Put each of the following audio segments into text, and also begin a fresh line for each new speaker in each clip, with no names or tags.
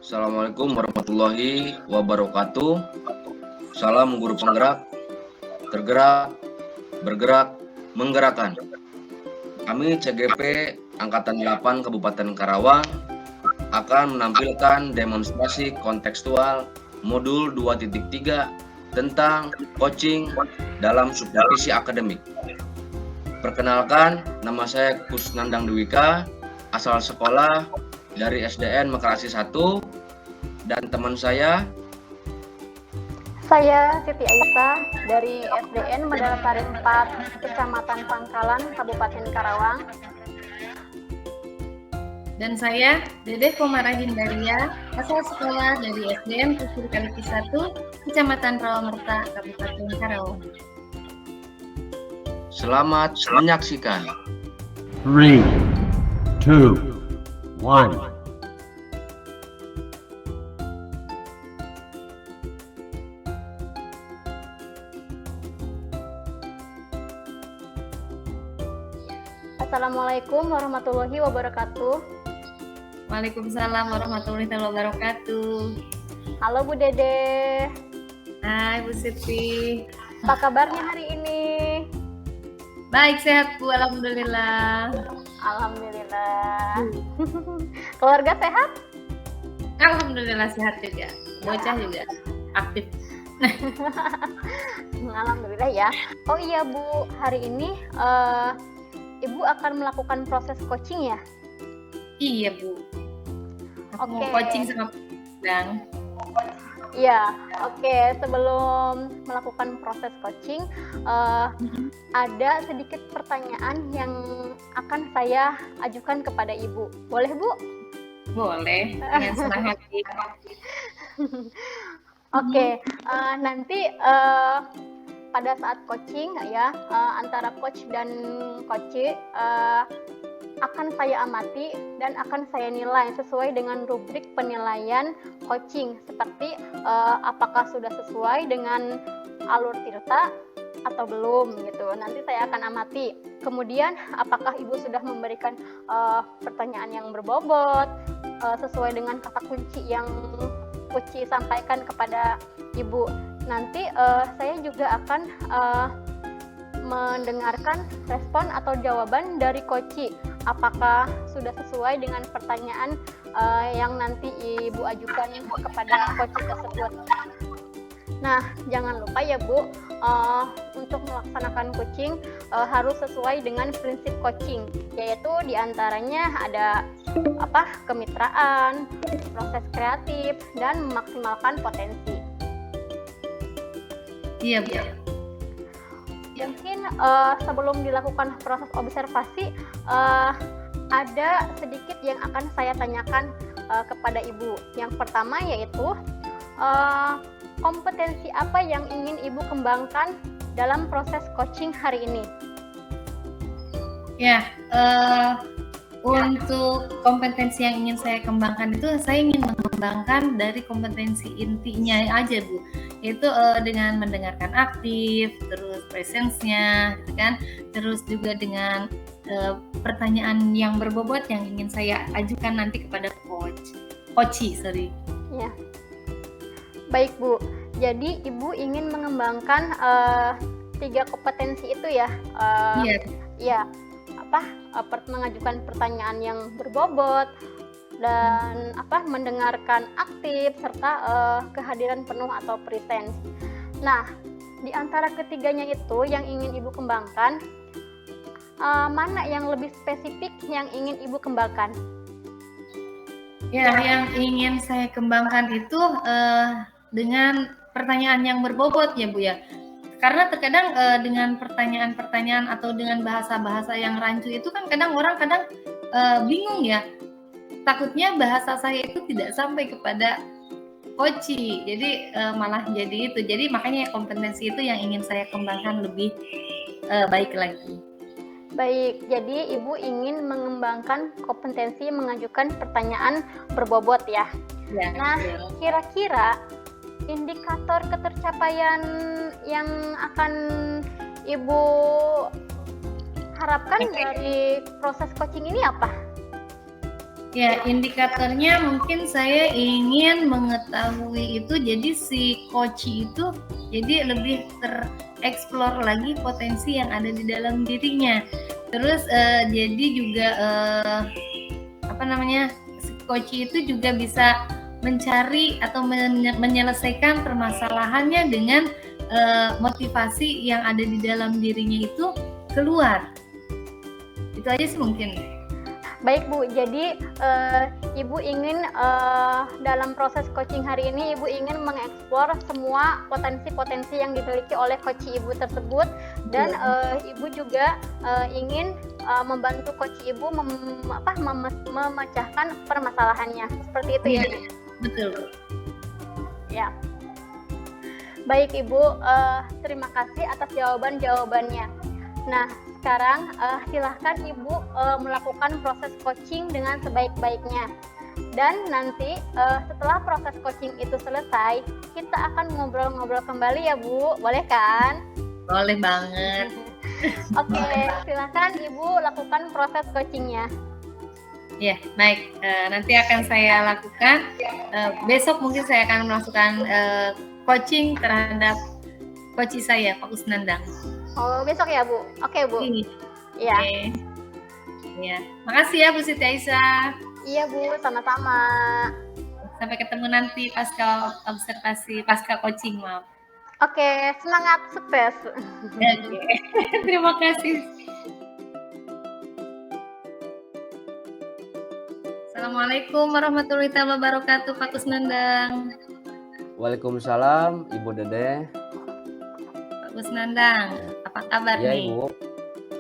Assalamualaikum warahmatullahi wabarakatuh. Salam guru penggerak, tergerak, bergerak, menggerakkan. Kami CGP Angkatan 8 Kabupaten Karawang akan menampilkan demonstrasi kontekstual modul 2.3 tentang coaching dalam supervisi akademik. Perkenalkan, nama saya Kusnandang Dwika, asal sekolah dari SDN Mekarasi 1, dan teman saya
Siti Aisyah dari SDN Medalasari 4, Kecamatan Pangkalan, Kabupaten Karawang.
Dan saya Dedeh Komarahin Daria, asal sekolah dari SDN Kusur Kaliki 1, Kecamatan Rawamerta, Kabupaten Karawang.
Selamat menyaksikan.
3, 2, 1.
Assalamualaikum warahmatullahi wabarakatuh.
Waalaikumsalam warahmatullahi wabarakatuh.
Halo Bu Dede.
Hai Bu Siti.
Apa kabarnya hari ini?
Baik, sehat Bu, alhamdulillah.
Alhamdulillah. Keluarga sehat?
Alhamdulillah sehat juga. Bocah juga aktif.
Alhamdulillah ya. Oh iya Bu, hari ini Ibu akan melakukan proses coaching ya?
Iya Bu. Aku mau
Oke.
coaching sama Bang.
Iya, oke. Sebelum melakukan proses coaching, ada sedikit pertanyaan yang akan saya ajukan kepada Ibu. Boleh Bu?
Boleh, dengan senang hati.
Oke, nanti pada saat coaching ya, antara coach dan coachee akan saya amati dan akan saya nilai sesuai dengan rubrik penilaian coaching, seperti apakah sudah sesuai dengan alur tirta atau belum gitu. Nanti saya akan amati. Kemudian apakah Ibu sudah memberikan pertanyaan yang berbobot sesuai dengan kata kunci yang coachee sampaikan kepada Ibu. Nanti saya juga akan mendengarkan respon atau jawaban dari coachee. Apakah sudah sesuai dengan pertanyaan yang nanti Ibu ajukan kepada coachee tersebut. Nah, jangan lupa ya Bu, untuk melaksanakan coaching harus sesuai dengan prinsip coaching, yaitu diantaranya ada kemitraan, proses kreatif, dan memaksimalkan potensi.
Iya Bu.
Mungkin sebelum dilakukan proses observasi, ada sedikit yang akan saya tanyakan kepada Ibu. Yang pertama yaitu kompetensi apa yang ingin Ibu kembangkan dalam proses coaching hari ini?
Ya, untuk kompetensi yang ingin saya kembangkan itu, saya ingin mengembangkan dari kompetensi intinya aja Bu, yaitu dengan mendengarkan aktif, terus presence-nya, gitu kan, terus juga dengan pertanyaan yang berbobot yang ingin saya ajukan nanti kepada coachee.
Ya, baik Bu. Jadi Ibu ingin mengembangkan 3 kompetensi itu ya?
Iya.
Ya, mengajukan pertanyaan yang berbobot dan mendengarkan aktif serta kehadiran penuh atau presence. Nah, di antara ketiganya itu yang ingin Ibu kembangkan, mana yang lebih spesifik yang ingin Ibu kembangkan?
Ya, yang ingin saya kembangkan itu dengan pertanyaan yang berbobot ya Bu ya. Karena terkadang dengan pertanyaan-pertanyaan atau dengan bahasa-bahasa yang rancu itu kan kadang orang bingung ya. Takutnya bahasa saya itu tidak sampai kepada coachee. Jadi malah jadi itu. Jadi makanya kompetensi itu yang ingin saya kembangkan lebih baik lagi.
Baik, jadi Ibu ingin mengembangkan kompetensi mengajukan pertanyaan berbobot ya.
Ya,
Nah, kira-kira indikator ketercapaian yang akan Ibu harapkan dari proses coaching ini apa?
Ya, indikatornya mungkin saya ingin mengetahui itu, jadi si coach itu jadi lebih tereksplor lagi potensi yang ada di dalam dirinya. Terus jadi juga si coach itu juga bisa mencari atau menyelesaikan permasalahannya dengan motivasi yang ada di dalam dirinya itu keluar. Itu aja sih mungkin.
Baik Bu, jadi Ibu ingin dalam proses coaching hari ini Ibu ingin mengeksplor semua potensi-potensi yang dimiliki oleh coach Ibu tersebut, dan Ibu juga ingin membantu coach Ibu memecahkan permasalahannya. Seperti itu ya?
Betul.
Ya. Baik Ibu, terima kasih atas jawaban-jawabannya. Nah, sekarang silahkan Ibu melakukan proses coaching dengan sebaik-baiknya. Dan nanti setelah proses coaching itu selesai, kita akan ngobrol-ngobrol kembali ya Bu, boleh kan?
Boleh banget.
Oke, silahkan Ibu lakukan proses coachingnya.
Ya, baik. Nanti akan saya lakukan. Besok mungkin saya akan melakukan coaching terhadap coach saya, Pak Kusnandang.
Oh, besok ya Bu? Oke Bu. Iya.
Iya. Makasih ya Bu Siti Aisyah.
Iya Bu, sama-sama.
Sampai ketemu nanti pasca observasi, pasca coaching, maaf.
Oke, semangat, sukses.
Oke. Terima kasih. Assalamualaikum warahmatullahi wabarakatuh, Pak Kusnandang.
Waalaikumsalam, Ibu Dede.
Pak Kusnandang, apa kabar
Ya
nih?
Ibu,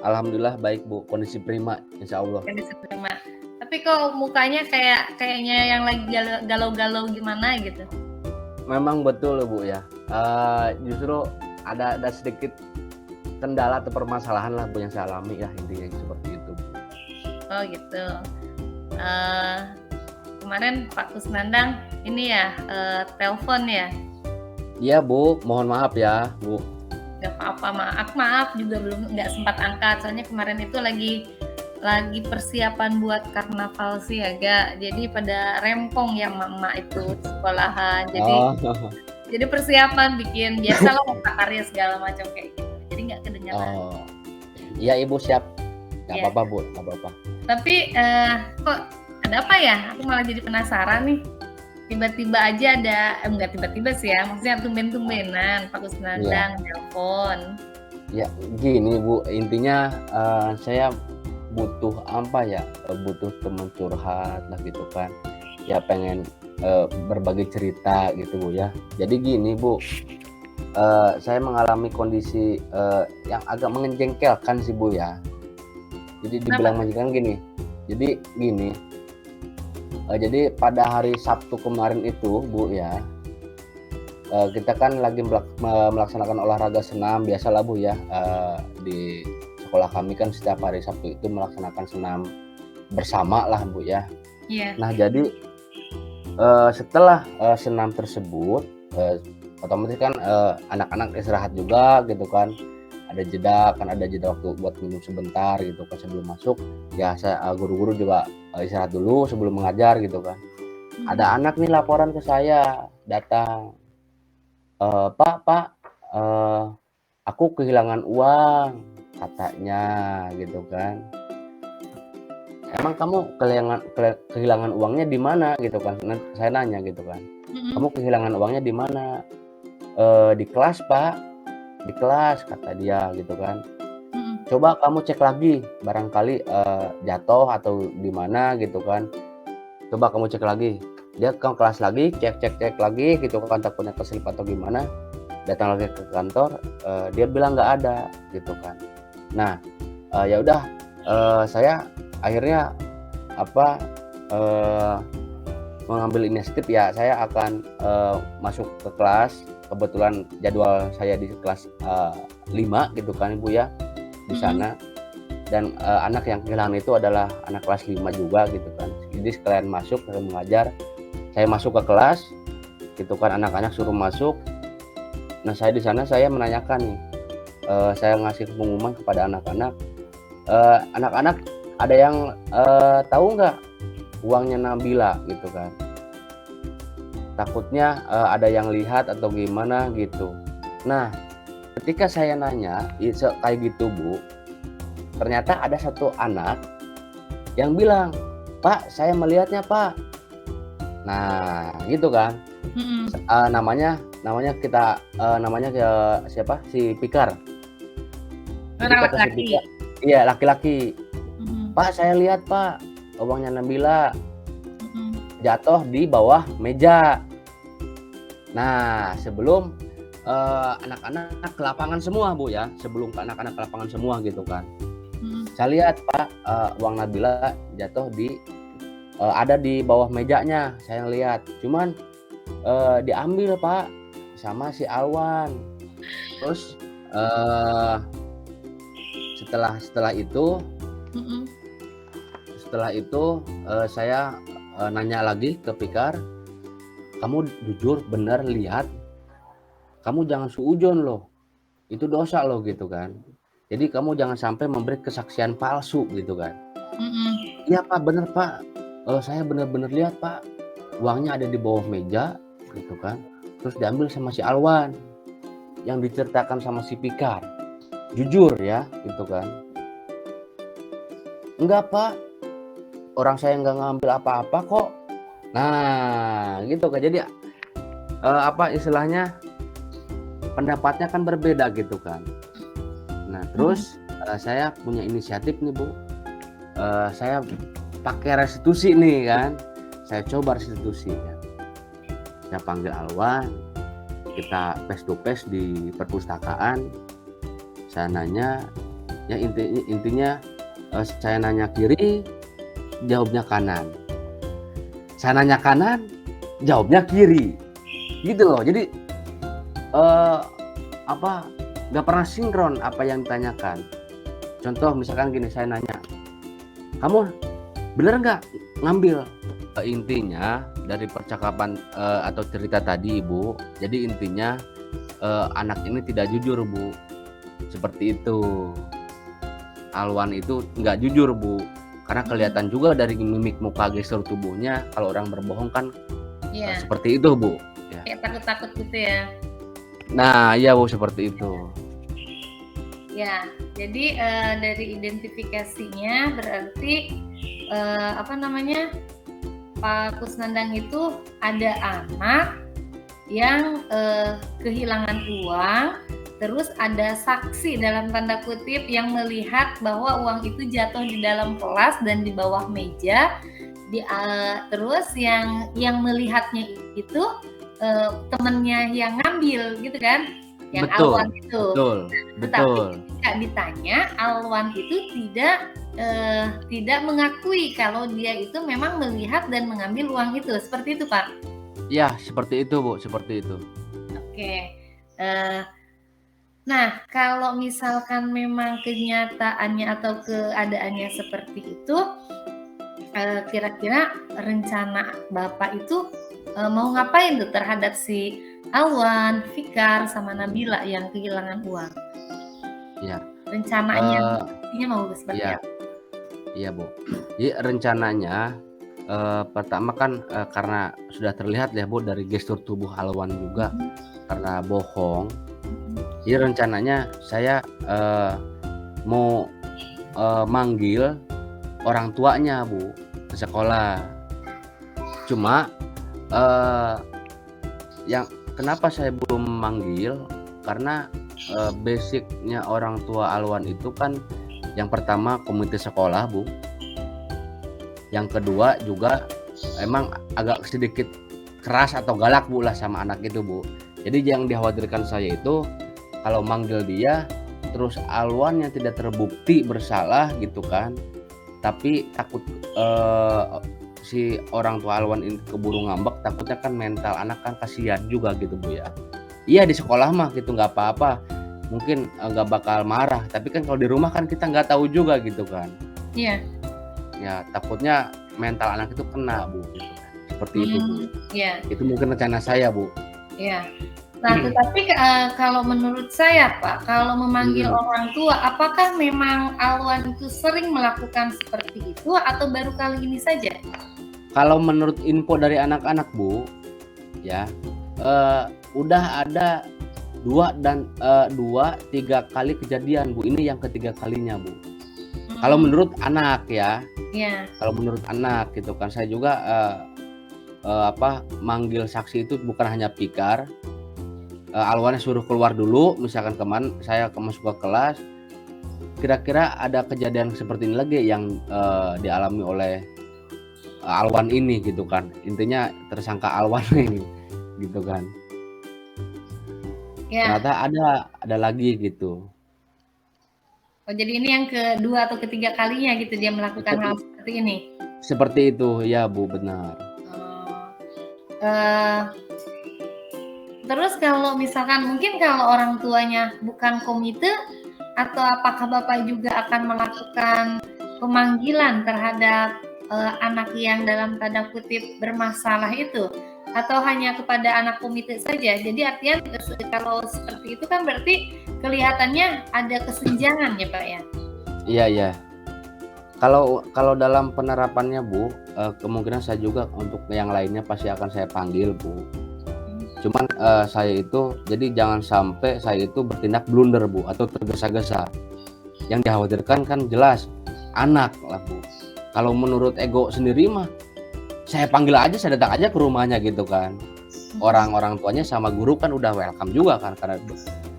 alhamdulillah baik Bu, kondisi prima, insya Allah.
Kondisi prima. Tapi kok mukanya kayaknya yang lagi galau-galau gimana gitu?
Memang betul Bu ya. Justru ada sedikit kendala atau permasalahan lah Bu yang saya alami ya, intinya seperti itu.
Oh gitu. Kemarin Pak Kusnandang ini ya telepon ya?
Iya Bu, mohon maaf ya Bu.
Gak apa-apa, maaf juga nggak sempat angkat, soalnya kemarin itu lagi persiapan buat karnaval Siaga, jadi pada rempong ya emak itu sekolahan, jadi persiapan bikin biasalah karya segala macam kayak gitu, jadi nggak kedengaran.
Iya Ibu, siap, nggak
Ya.
apa-apa Bu, nggak apa-apa.
Tapi kok ada apa ya? Aku malah jadi penasaran nih. Tiba-tiba aja ada, enggak tiba-tiba sih ya, maksudnya tumben-tumbenan Pak Kusnandang telepon.
Ya gini Bu, intinya saya butuh apa ya, butuh teman curhat lah gitu kan. Ya pengen berbagi cerita gitu Bu ya. Jadi gini Bu, saya mengalami kondisi yang agak menjengkelkan sih Bu ya. Jadi dibilang menjengkelkan gini. Jadi gini. Jadi pada hari Sabtu kemarin itu Bu ya, kita kan lagi melaksanakan olahraga senam biasalah Bu ya, di sekolah kami kan setiap hari Sabtu itu melaksanakan senam bersama lah Bu ya.
Iya.
Nah jadi setelah senam tersebut otomatis kan anak-anak istirahat juga gitu kan, ada jeda waktu buat minum sebentar gitu kan sebelum masuk ya. Saya guru-guru juga istirahat dulu sebelum mengajar gitu kan. Ada anak nih laporan ke saya, datang, Pak, aku kehilangan uang katanya gitu kan. Emang kamu kehilangan uangnya di mana gitu kan? Saya nanya gitu kan. Kamu kehilangan uangnya di mana? Di kelas Pak, di kelas kata dia gitu kan. Coba kamu cek lagi, barangkali jatuh atau di mana gitu kan. Coba kamu cek lagi. Dia ke kelas lagi, cek lagi gitu kan, takutnya keselip atau gimana. Datang lagi ke kantor, dia bilang nggak ada gitu kan. Nah, ya udah, saya akhirnya mengambil inisiatif ya. Saya akan masuk ke kelas. Kebetulan jadwal saya di kelas 5 gitu kan Ibu ya, di sana. Dan anak yang kehilangan itu adalah anak kelas 5 juga gitu kan. Jadi sekalian masuk, sekalian mengajar. Saya masuk ke kelas gitu kan, anak-anak suruh masuk. Nah saya di sana saya menanyakan nih, saya ngasih pengumuman kepada anak-anak, anak-anak ada yang tahu nggak uangnya Nabila gitu kan. Takutnya ada yang lihat atau gimana gitu. Nah, ketika saya nanya kayak gitu Bu, ternyata ada satu anak yang bilang, Pak, saya melihatnya Pak. Nah, gitu kan. Namanya siapa? Si Pikar. Jadi
Orang
kata si
laki-laki.
Pikar, iya laki-laki.
Mhm.
Pak, saya lihat Pak, uangnya Nabila
Mhm.
jatuh di bawah meja. Nah, sebelum anak-anak ke lapangan semua Bu ya, sebelum anak-anak ke lapangan semua gitu kan. Saya lihat Pak, uang Nabila jatuh ada di bawah mejanya, saya lihat. Cuman diambil Pak sama si Alwan. Terus setelah itu saya nanya lagi ke Pikar, kamu jujur bener lihat, kamu jangan suujon loh, itu dosa loh gitu kan. Jadi kamu jangan sampai memberi kesaksian palsu gitu kan. Iya Pak, bener Pak, saya bener-bener lihat Pak, uangnya ada di bawah meja gitu kan. Terus diambil sama si Alwan, yang diceritakan sama si Pikar, jujur ya gitu kan. Enggak Pak, orang saya nggak ngambil apa-apa kok. Nah gitu kan. Jadi istilahnya pendapatnya kan berbeda gitu kan. Nah terus saya punya inisiatif nih Bu, saya pakai restitusi nih kan. Saya coba restitusi kan. Saya panggil Alwan, kita face to face di perpustakaan. Saya nanya, ya intinya saya nanya kiri, jawabnya kanan. Saya nanya kanan, jawabnya kiri. Gitu loh. Jadi nggak pernah sinkron apa yang ditanyakan. Contoh misalkan gini, saya nanya, kamu bener nggak ngambil? Intinya dari percakapan atau cerita tadi Ibu, jadi intinya anak ini tidak jujur Bu, seperti itu. Alwan itu nggak jujur Bu, karena kelihatan juga dari mimik muka, gestur tubuhnya kalau orang berbohong kan seperti itu Bu ya.
Kayak takut-takut gitu ya.
Nah iya Bu, seperti itu
ya. Jadi dari identifikasinya berarti Pak Kusnandang itu ada anak yang kehilangan uang, terus ada saksi dalam tanda kutip yang melihat bahwa uang itu jatuh di dalam kelas dan di bawah meja. Terus yang melihatnya itu temennya yang ngambil gitu kan, yang
betul,
Alwan itu. Tetapi ketika ditanya, Alwan itu tidak mengakui kalau dia itu memang melihat dan mengambil uang itu. Seperti itu Pak?
Ya seperti itu Bu, seperti itu.
Oke. Nah kalau misalkan memang kenyataannya atau keadaannya seperti itu, kira-kira rencana Bapak itu mau ngapain tuh terhadap si Alwan, Fikar, sama Nabila yang kehilangan uang?
Ya.
Rencananya mau seperti apa?
Iya Bu. Jadi rencananya pertama kan karena sudah terlihat ya Bu dari gestur tubuh Alwan juga karena bohong. Jadi rencananya saya mau manggil orang tuanya Bu ke sekolah. Cuma yang kenapa saya belum manggil, karena basicnya orang tua Alwan itu kan yang pertama komite sekolah Bu, yang kedua juga emang agak sedikit keras atau galak Bu lah sama anak itu Bu. Jadi yang dikhawatirkan saya itu kalau manggil dia terus Alwan yang tidak terbukti bersalah gitu kan, tapi takut si orang tua Alwan ini keburu ngambek, takutnya kan mental anak kan kasihan juga gitu Bu ya. Iya di sekolah mah gitu nggak apa-apa, mungkin nggak bakal marah, tapi kan kalau di rumah kan kita nggak tahu juga gitu kan.
Iya.
Ya takutnya mental anak itu kena Bu gitu kan. Seperti itu Bu.
Iya.
Itu mungkin rencana saya Bu.
Iya. Nah tetapi kalau menurut saya Pak, kalau memanggil orang tua, apakah memang Alwan itu sering melakukan seperti itu atau baru kali ini saja?
Kalau menurut info dari anak-anak Bu, ya udah ada 2-3 kali kejadian Bu. Ini yang ketiga kalinya Bu. Kalau menurut anak ya,
Iya.
kalau menurut anak gitu kan, saya juga manggil saksi itu bukan hanya pikar. Alwannya suruh keluar dulu, misalkan saya masuk ke kelas, kira-kira ada kejadian seperti ini lagi yang dialami oleh Alwan ini gitu kan. Intinya tersangka Alwan ini gitu kan.
Ya.
Ternyata ada lagi gitu.
Oh, jadi ini yang kedua atau ketiga kalinya gitu dia melakukan hal seperti ini.
Seperti itu ya Bu, benar.
Terus kalau misalkan mungkin kalau orang tuanya bukan komite, atau apakah Bapak juga akan melakukan pemanggilan terhadap anak yang dalam tanda kutip bermasalah itu, atau hanya kepada anak komite saja? Jadi artinya kalau seperti itu kan berarti kelihatannya ada kesenjangan ya Pak ya?
Iya ya. Kalau dalam penerapannya Bu, kemungkinan saya juga untuk yang lainnya pasti akan saya panggil Bu. Cuman saya itu jadi jangan sampai saya itu bertindak blunder Bu atau tergesa-gesa. Yang dikhawatirkan kan jelas anak lah Bu. Kalau menurut ego sendiri mah saya panggil aja, saya datang aja ke rumahnya gitu kan. Orang-orang tuanya sama guru kan udah welcome juga kan, karena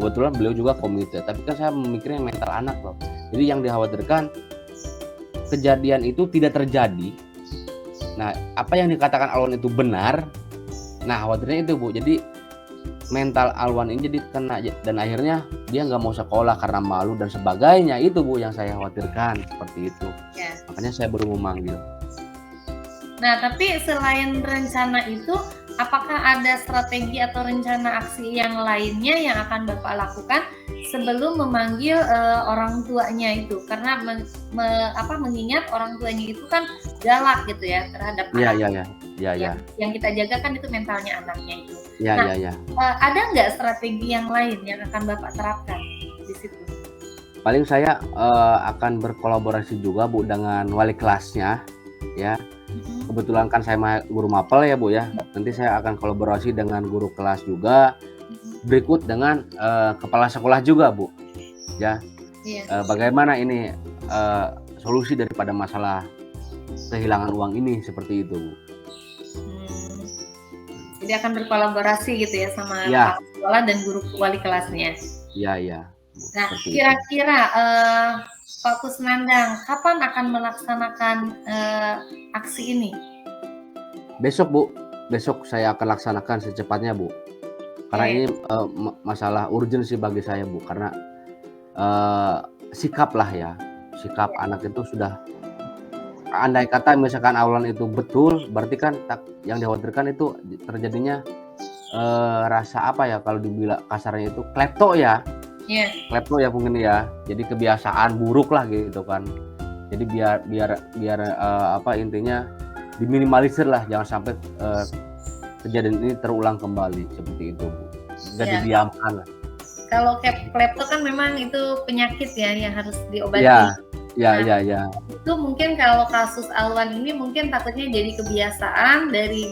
kebetulan beliau juga komite. Tapi kan saya memikirnya mental anak loh. Jadi yang dikhawatirkan kejadian itu tidak terjadi. Nah, apa yang dikatakan Alwan itu benar. Nah, khawatirnya itu Bu. Jadi mental Alwan ini jadi kena dan akhirnya dia nggak mau sekolah karena malu dan sebagainya. Itu Bu yang saya khawatirkan, seperti itu.
Ya.
Makanya saya baru memanggil.
Nah, tapi selain rencana itu, apakah ada strategi atau rencana aksi yang lainnya yang akan Bapak lakukan sebelum memanggil orang tuanya itu? Karena mengingat orang tuanya itu kan galak gitu ya terhadap anak.
Iya.
Yang kita jaga kan itu mentalnya anaknya itu.
Iya.
Ada nggak strategi yang lain yang akan Bapak terapkan di situ?
Paling saya akan berkolaborasi juga Bu dengan wali kelasnya ya. Kebetulan kan saya guru mapel ya Bu ya. Nanti saya akan kolaborasi dengan guru kelas juga. Berikut dengan kepala sekolah juga Bu. Ya.
Iya.
Bagaimana ini solusi daripada masalah kehilangan uang ini, seperti itu Bu.
Jadi akan berkolaborasi gitu ya sama
Ya.
kepala sekolah dan guru wali kelasnya.
Iya.
Nah, kira-kira Pak Kusnandang, kapan akan melaksanakan aksi ini?
Besok Bu, besok saya akan laksanakan secepatnya Bu. Karena ini masalah urgensi bagi saya Bu, karena sikap lah ya, sikap anak itu sudah, andai kata misalkan Alwan itu betul, berarti kan yang dikhawatirkan itu terjadinya rasa apa ya, kalau dibilang kasarnya itu klepto ya.
Iya.
Klepto ya mungkin ya. Jadi kebiasaan buruk lah gitu kan. Jadi biar intinya diminimalisir lah, jangan sampai kejadian ini terulang kembali seperti itu Bu. Nggak didiamkan lah.
Kalau klepto kan memang itu penyakit ya yang harus diobati.
Ya.
Itu mungkin kalau kasus Alwan ini mungkin takutnya jadi kebiasaan dari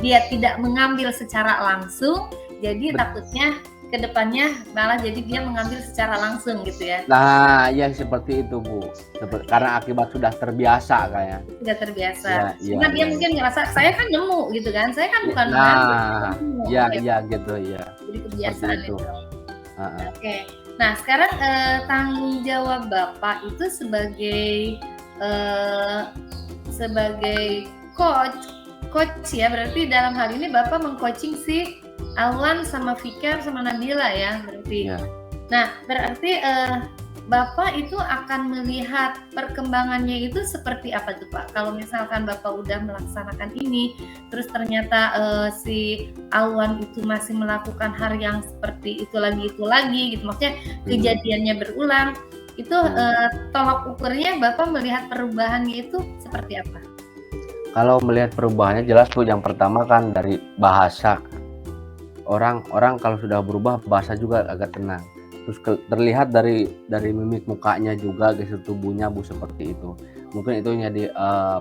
dia tidak mengambil secara langsung, jadi takutnya kedepannya malah jadi dia mengambil secara langsung gitu ya.
Nah, ya seperti itu Bu. Karena akibat sudah terbiasa kayak.
Sudah terbiasa.
Karena
dia mungkin ngerasa saya kan nemu gitu kan, saya kan bukan mengambil.
Iya gitu ya.
Jadi kebiasaan itu.
Oke.
Nah sekarang tanggung jawab Bapak itu sebagai coach ya, berarti dalam hal ini Bapak mengcoaching si Alwan sama Fikar sama Nabila ya berarti.
Ya.
Nah berarti Bapak itu akan melihat perkembangannya itu seperti apa tuh Pak? Kalau misalkan Bapak udah melaksanakan ini, terus ternyata si Alwan itu masih melakukan hal yang seperti itu lagi gitu, maksudnya kejadiannya berulang, itu tolak ukurnya Bapak melihat perubahannya itu seperti apa?
Kalau melihat perubahannya jelas Bu, yang pertama kan dari bahasa. Orang kalau sudah berubah bahasa juga agak tenang. Terus terlihat dari mimik mukanya juga, gestur tubuhnya Bu, seperti itu. mungkin itu jadi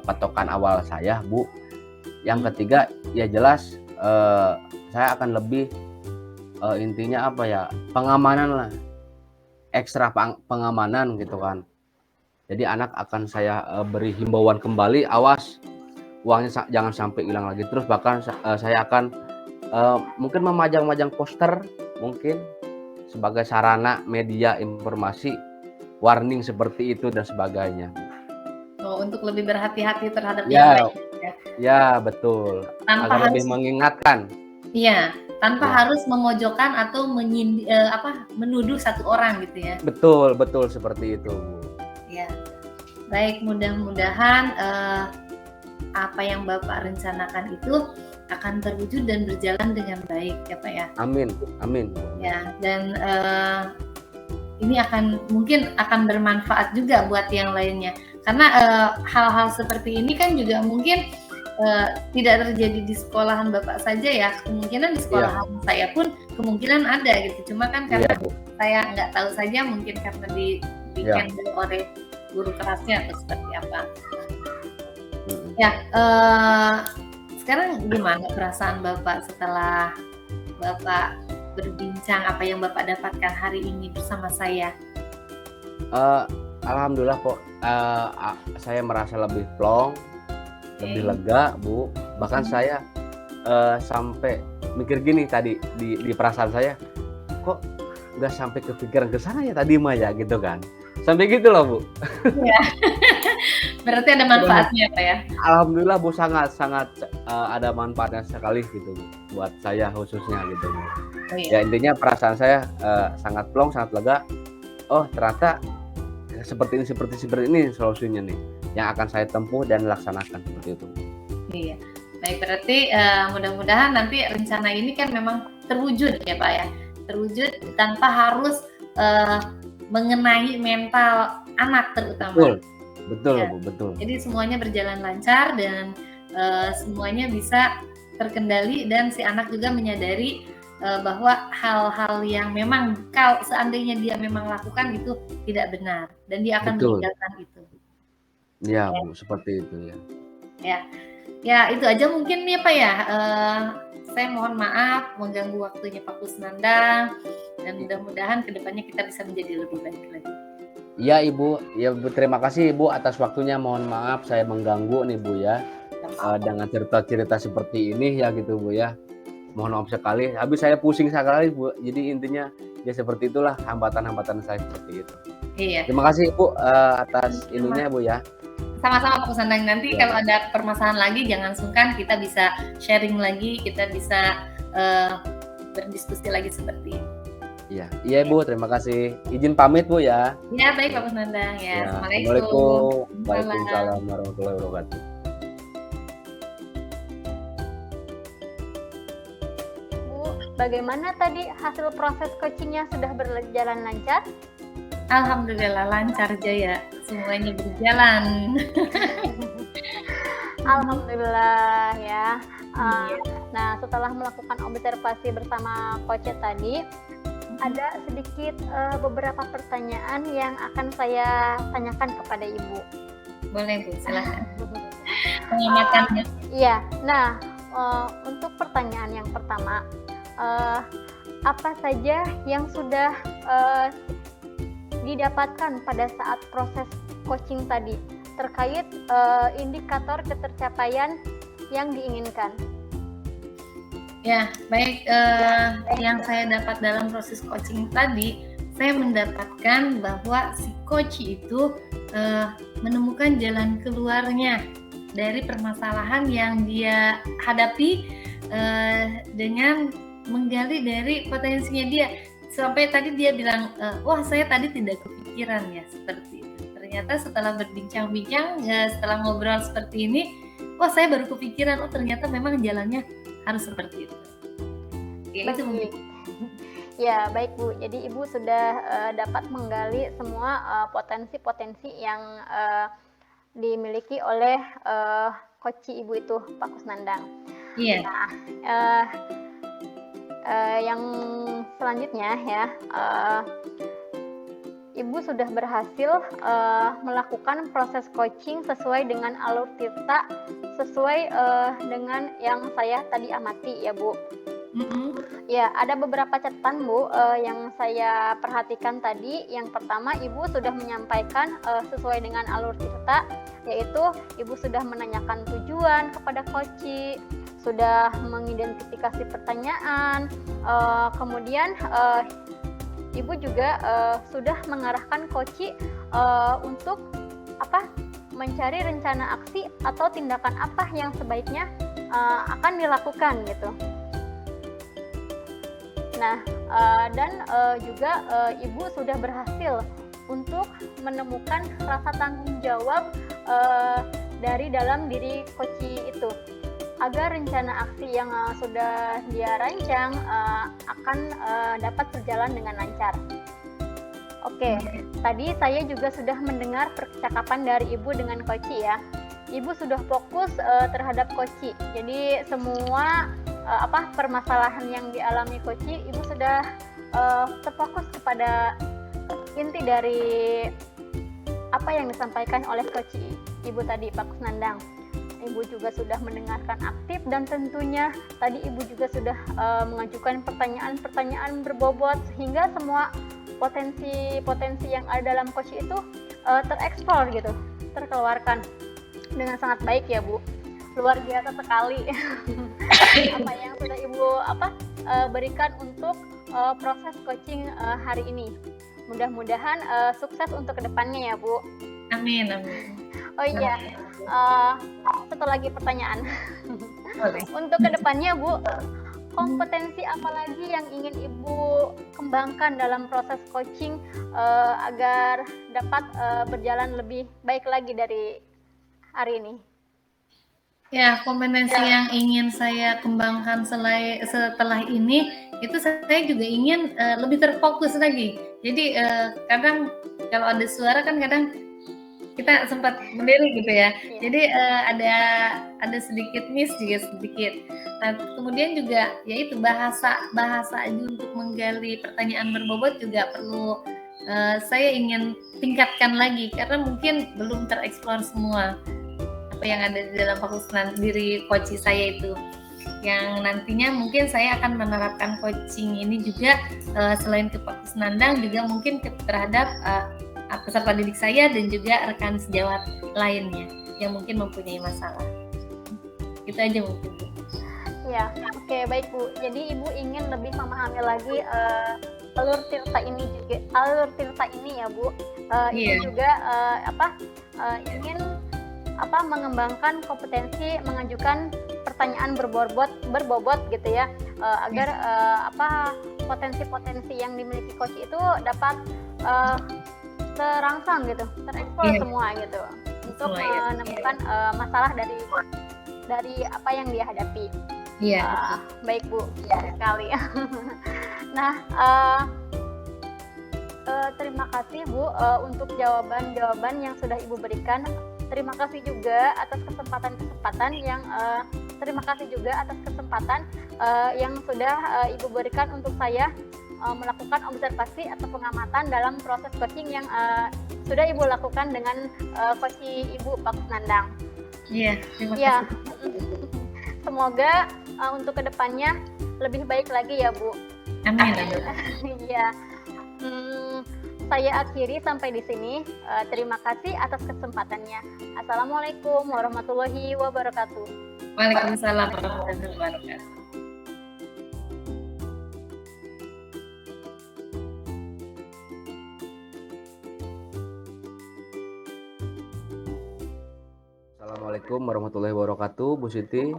patokan awal saya, Bu. Yang ketiga, ya jelas saya akan lebih intinya apa ya, pengamanan lah, ekstra pengamanan gitu kan. Jadi anak akan saya beri himbauan kembali, awas uangnya jangan sampai hilang lagi. Terus bahkan saya akan mungkin memajang-majang poster mungkin sebagai sarana media informasi, warning seperti itu dan sebagainya.
Oh, untuk lebih berhati-hati terhadap
Ya,
yang lain ya.
ya betul.
Tanpa
Agar lebih
harus
mengingatkan.
iya, tanpa
Ya.
harus memojokkan atau menuduh satu orang gitu ya.
Betul, betul seperti itu, Bu.
Ya. Baik, mudah-mudahan apa yang Bapak rencanakan itu akan terwujud dan berjalan dengan baik ya Pak ya.
Amin, amin.
Ya, dan ini mungkin akan bermanfaat juga buat yang lainnya. Karena hal-hal seperti ini kan juga mungkin tidak terjadi di sekolahan Bapak saja ya. Kemungkinan di sekolahan saya pun kemungkinan ada gitu. Cuma kan karena
Iya, Bu.
saya nggak tahu saja, mungkin karena dibikin oleh guru kerasnya atau seperti apa. Ya, sekarang gimana perasaan Bapak setelah Bapak berbincang apa yang Bapak dapatkan hari ini bersama saya?
Alhamdulillah kok saya merasa lebih plong, lebih lega, Bu. Bahkan saya sampai mikir gini tadi di perasaan saya, kok nggak sampai kepikiran ke sana ya tadi mah ya gitu kan. Sampai gitu loh, Bu.
Iya. Berarti ada manfaatnya Pak ya?
Alhamdulillah, Bu, sangat ada manfaatnya sekali gitu, Bu, buat saya khususnya gitu, Bu.
Oh, iya.
Ya intinya perasaan saya sangat plong, sangat lega. Oh, ternyata seperti ini solusinya nih yang akan saya tempuh dan laksanakan seperti itu.
Iya. Baik, berarti mudah-mudahan nanti rencana ini kan memang terwujud ya Pak ya. Terwujud tanpa harus mengenai mental anak terutama.
Betul,
Ya.
Bu, betul.
Jadi semuanya berjalan lancar dan semuanya bisa terkendali dan si anak juga menyadari bahwa hal-hal yang memang kalau seandainya dia memang lakukan itu tidak benar dan dia akan
Betul.
meninggalkan itu.
Ya, Bu, seperti itu ya.
Ya itu aja mungkin nih Pak ya. Saya mohon maaf mengganggu waktunya Pak Kusnandang dan mudah-mudahan kedepannya kita bisa menjadi lebih baik lagi.
Iya, Ibu. Ya, Bu, terima kasih Ibu atas waktunya. Mohon maaf saya mengganggu nih, Bu ya. Dengan cerita-cerita seperti ini ya gitu, Bu ya. Mohon maaf sekali. Habis saya pusing sekali, Bu. Jadi intinya ya seperti itulah hambatan-hambatan saya seperti itu.
Iya.
Terima kasih, Bu, atas ininya, Bu ya.
Sama-sama Pak Kusnandang. Nanti
Ya.
kalau ada permasalahan lagi jangan sungkan, kita bisa sharing lagi, kita bisa berdiskusi lagi seperti ini.
Iya, iya Bu, terima kasih. Izin pamit Bu ya.
Ya baik Pak Kusnandang ya.
Ya,
Assalamualaikum.
Assalamualaikum. Waalaikumsalam warahmatullahi wabarakatuh.
Bu, bagaimana tadi hasil proses coachingnya sudah berjalan lancar?
Alhamdulillah lancar Jaya, semuanya berjalan.
Alhamdulillah ya. Nah, setelah melakukan observasi bersama Coach tadi, ada sedikit beberapa pertanyaan yang akan saya tanyakan kepada Ibu.
Boleh Bu, silakan. Pengamatannya.
Iya. Nah, untuk pertanyaan yang pertama, apa saja yang sudah didapatkan pada saat proses coaching tadi terkait indikator ketercapaian yang diinginkan?
Ya, baik. Yang saya dapat dalam proses coaching tadi, saya mendapatkan bahwa si coach itu menemukan jalan keluarnya dari permasalahan yang dia hadapi dengan menggali dari potensinya dia. Sampai tadi dia bilang, wah saya tadi tidak kepikiran ya seperti itu. Ternyata setelah berbincang-bincang, setelah ngobrol seperti ini, wah saya baru kepikiran, oh ternyata memang jalannya harus seperti itu. Ya, itu mungkin.
Ya baik Bu, jadi Ibu sudah dapat menggali semua potensi-potensi yang dimiliki oleh coach Ibu itu Pak Kusnandang.
Iya.
Nah, yang selanjutnya ya, Ibu sudah berhasil melakukan proses coaching sesuai dengan alur tirta, sesuai dengan yang saya tadi amati ya Bu. Ya, ada beberapa catatan Bu yang saya perhatikan tadi. Yang pertama, Ibu sudah menyampaikan sesuai dengan alur tirta, yaitu Ibu sudah menanyakan tujuan kepada koci, sudah mengidentifikasi pertanyaan, kemudian Ibu juga sudah mengarahkan koci untuk mencari rencana aksi atau tindakan apa yang sebaiknya akan dilakukan gitu. Nah, dan juga Ibu sudah berhasil untuk menemukan rasa tanggung jawab dari dalam diri koci itu, agar rencana aksi yang sudah dia rancang akan dapat berjalan dengan lancar. Oke, tadi saya juga sudah mendengar percakapan dari Ibu dengan koci ya. Ibu sudah fokus terhadap koci, jadi semua permasalahan yang dialami koci, Ibu sudah terfokus kepada inti dari apa yang disampaikan oleh koci Ibu tadi, Pak Kusnandang. Ibu juga sudah mendengarkan aktif, dan tentunya tadi Ibu juga sudah mengajukan pertanyaan-pertanyaan berbobot, sehingga semua potensi-potensi yang ada dalam koci itu tereksplor gitu, terkeluarkan dengan sangat baik ya Bu. Luar biasa sekali apa yang sudah Ibu berikan untuk proses coaching hari ini. Mudah-mudahan sukses untuk kedepannya ya Bu.
Amin.
Oh iya, satu lagi pertanyaan. Untuk kedepannya Bu, kompetensi apa lagi yang ingin Ibu kembangkan dalam proses coaching agar dapat berjalan lebih baik lagi dari hari ini?
Ya, kompetensi yang ingin saya kembangkan setelah ini, itu saya juga ingin lebih terfokus lagi. Jadi kadang kalau ada suara kan kadang kita sempat berdiri gitu ya. Jadi ada sedikit miss juga sedikit. Nah, kemudian juga yaitu bahasa aja untuk menggali pertanyaan berbobot juga perlu saya ingin tingkatkan lagi, karena mungkin belum tereksplor semua apa yang ada di dalam fokus diri coaching saya itu, yang nantinya mungkin saya akan menerapkan coaching ini juga selain ke Pak Kusnandang juga mungkin terhadap peserta didik saya dan juga rekan sejawat lainnya yang mungkin mempunyai masalah. Itu aja mungkin.
Ya, oke, baik Bu. Jadi Ibu ingin lebih memahami lagi alur tirta ini ya Bu. Ibu juga ingin mengembangkan kompetensi mengajukan pertanyaan berbobot gitu ya, agar potensi-potensi yang dimiliki coach itu dapat terangsang gitu, tereksplor semua gitu, untuk menemukan masalah dari apa yang dia hadapi. Baik Bu, sekali. Nah, terima kasih Bu untuk jawaban-jawaban yang sudah Ibu berikan. Terima kasih juga atas kesempatan yang sudah Ibu berikan untuk saya melakukan observasi atau pengamatan dalam proses coaching yang sudah Ibu lakukan dengan coach Ibu Pak Kusnandang.
Iya, terima kasih.
Semoga untuk kedepannya lebih baik lagi ya Bu.
Amin.
Iya. Saya akhiri sampai di sini. Terima kasih atas kesempatannya. Assalamualaikum warahmatullahi wabarakatuh.
Waalaikumsalam warahmatullahi wabarakatuh.
Assalamualaikum warahmatullahi wabarakatuh, Bu Siti.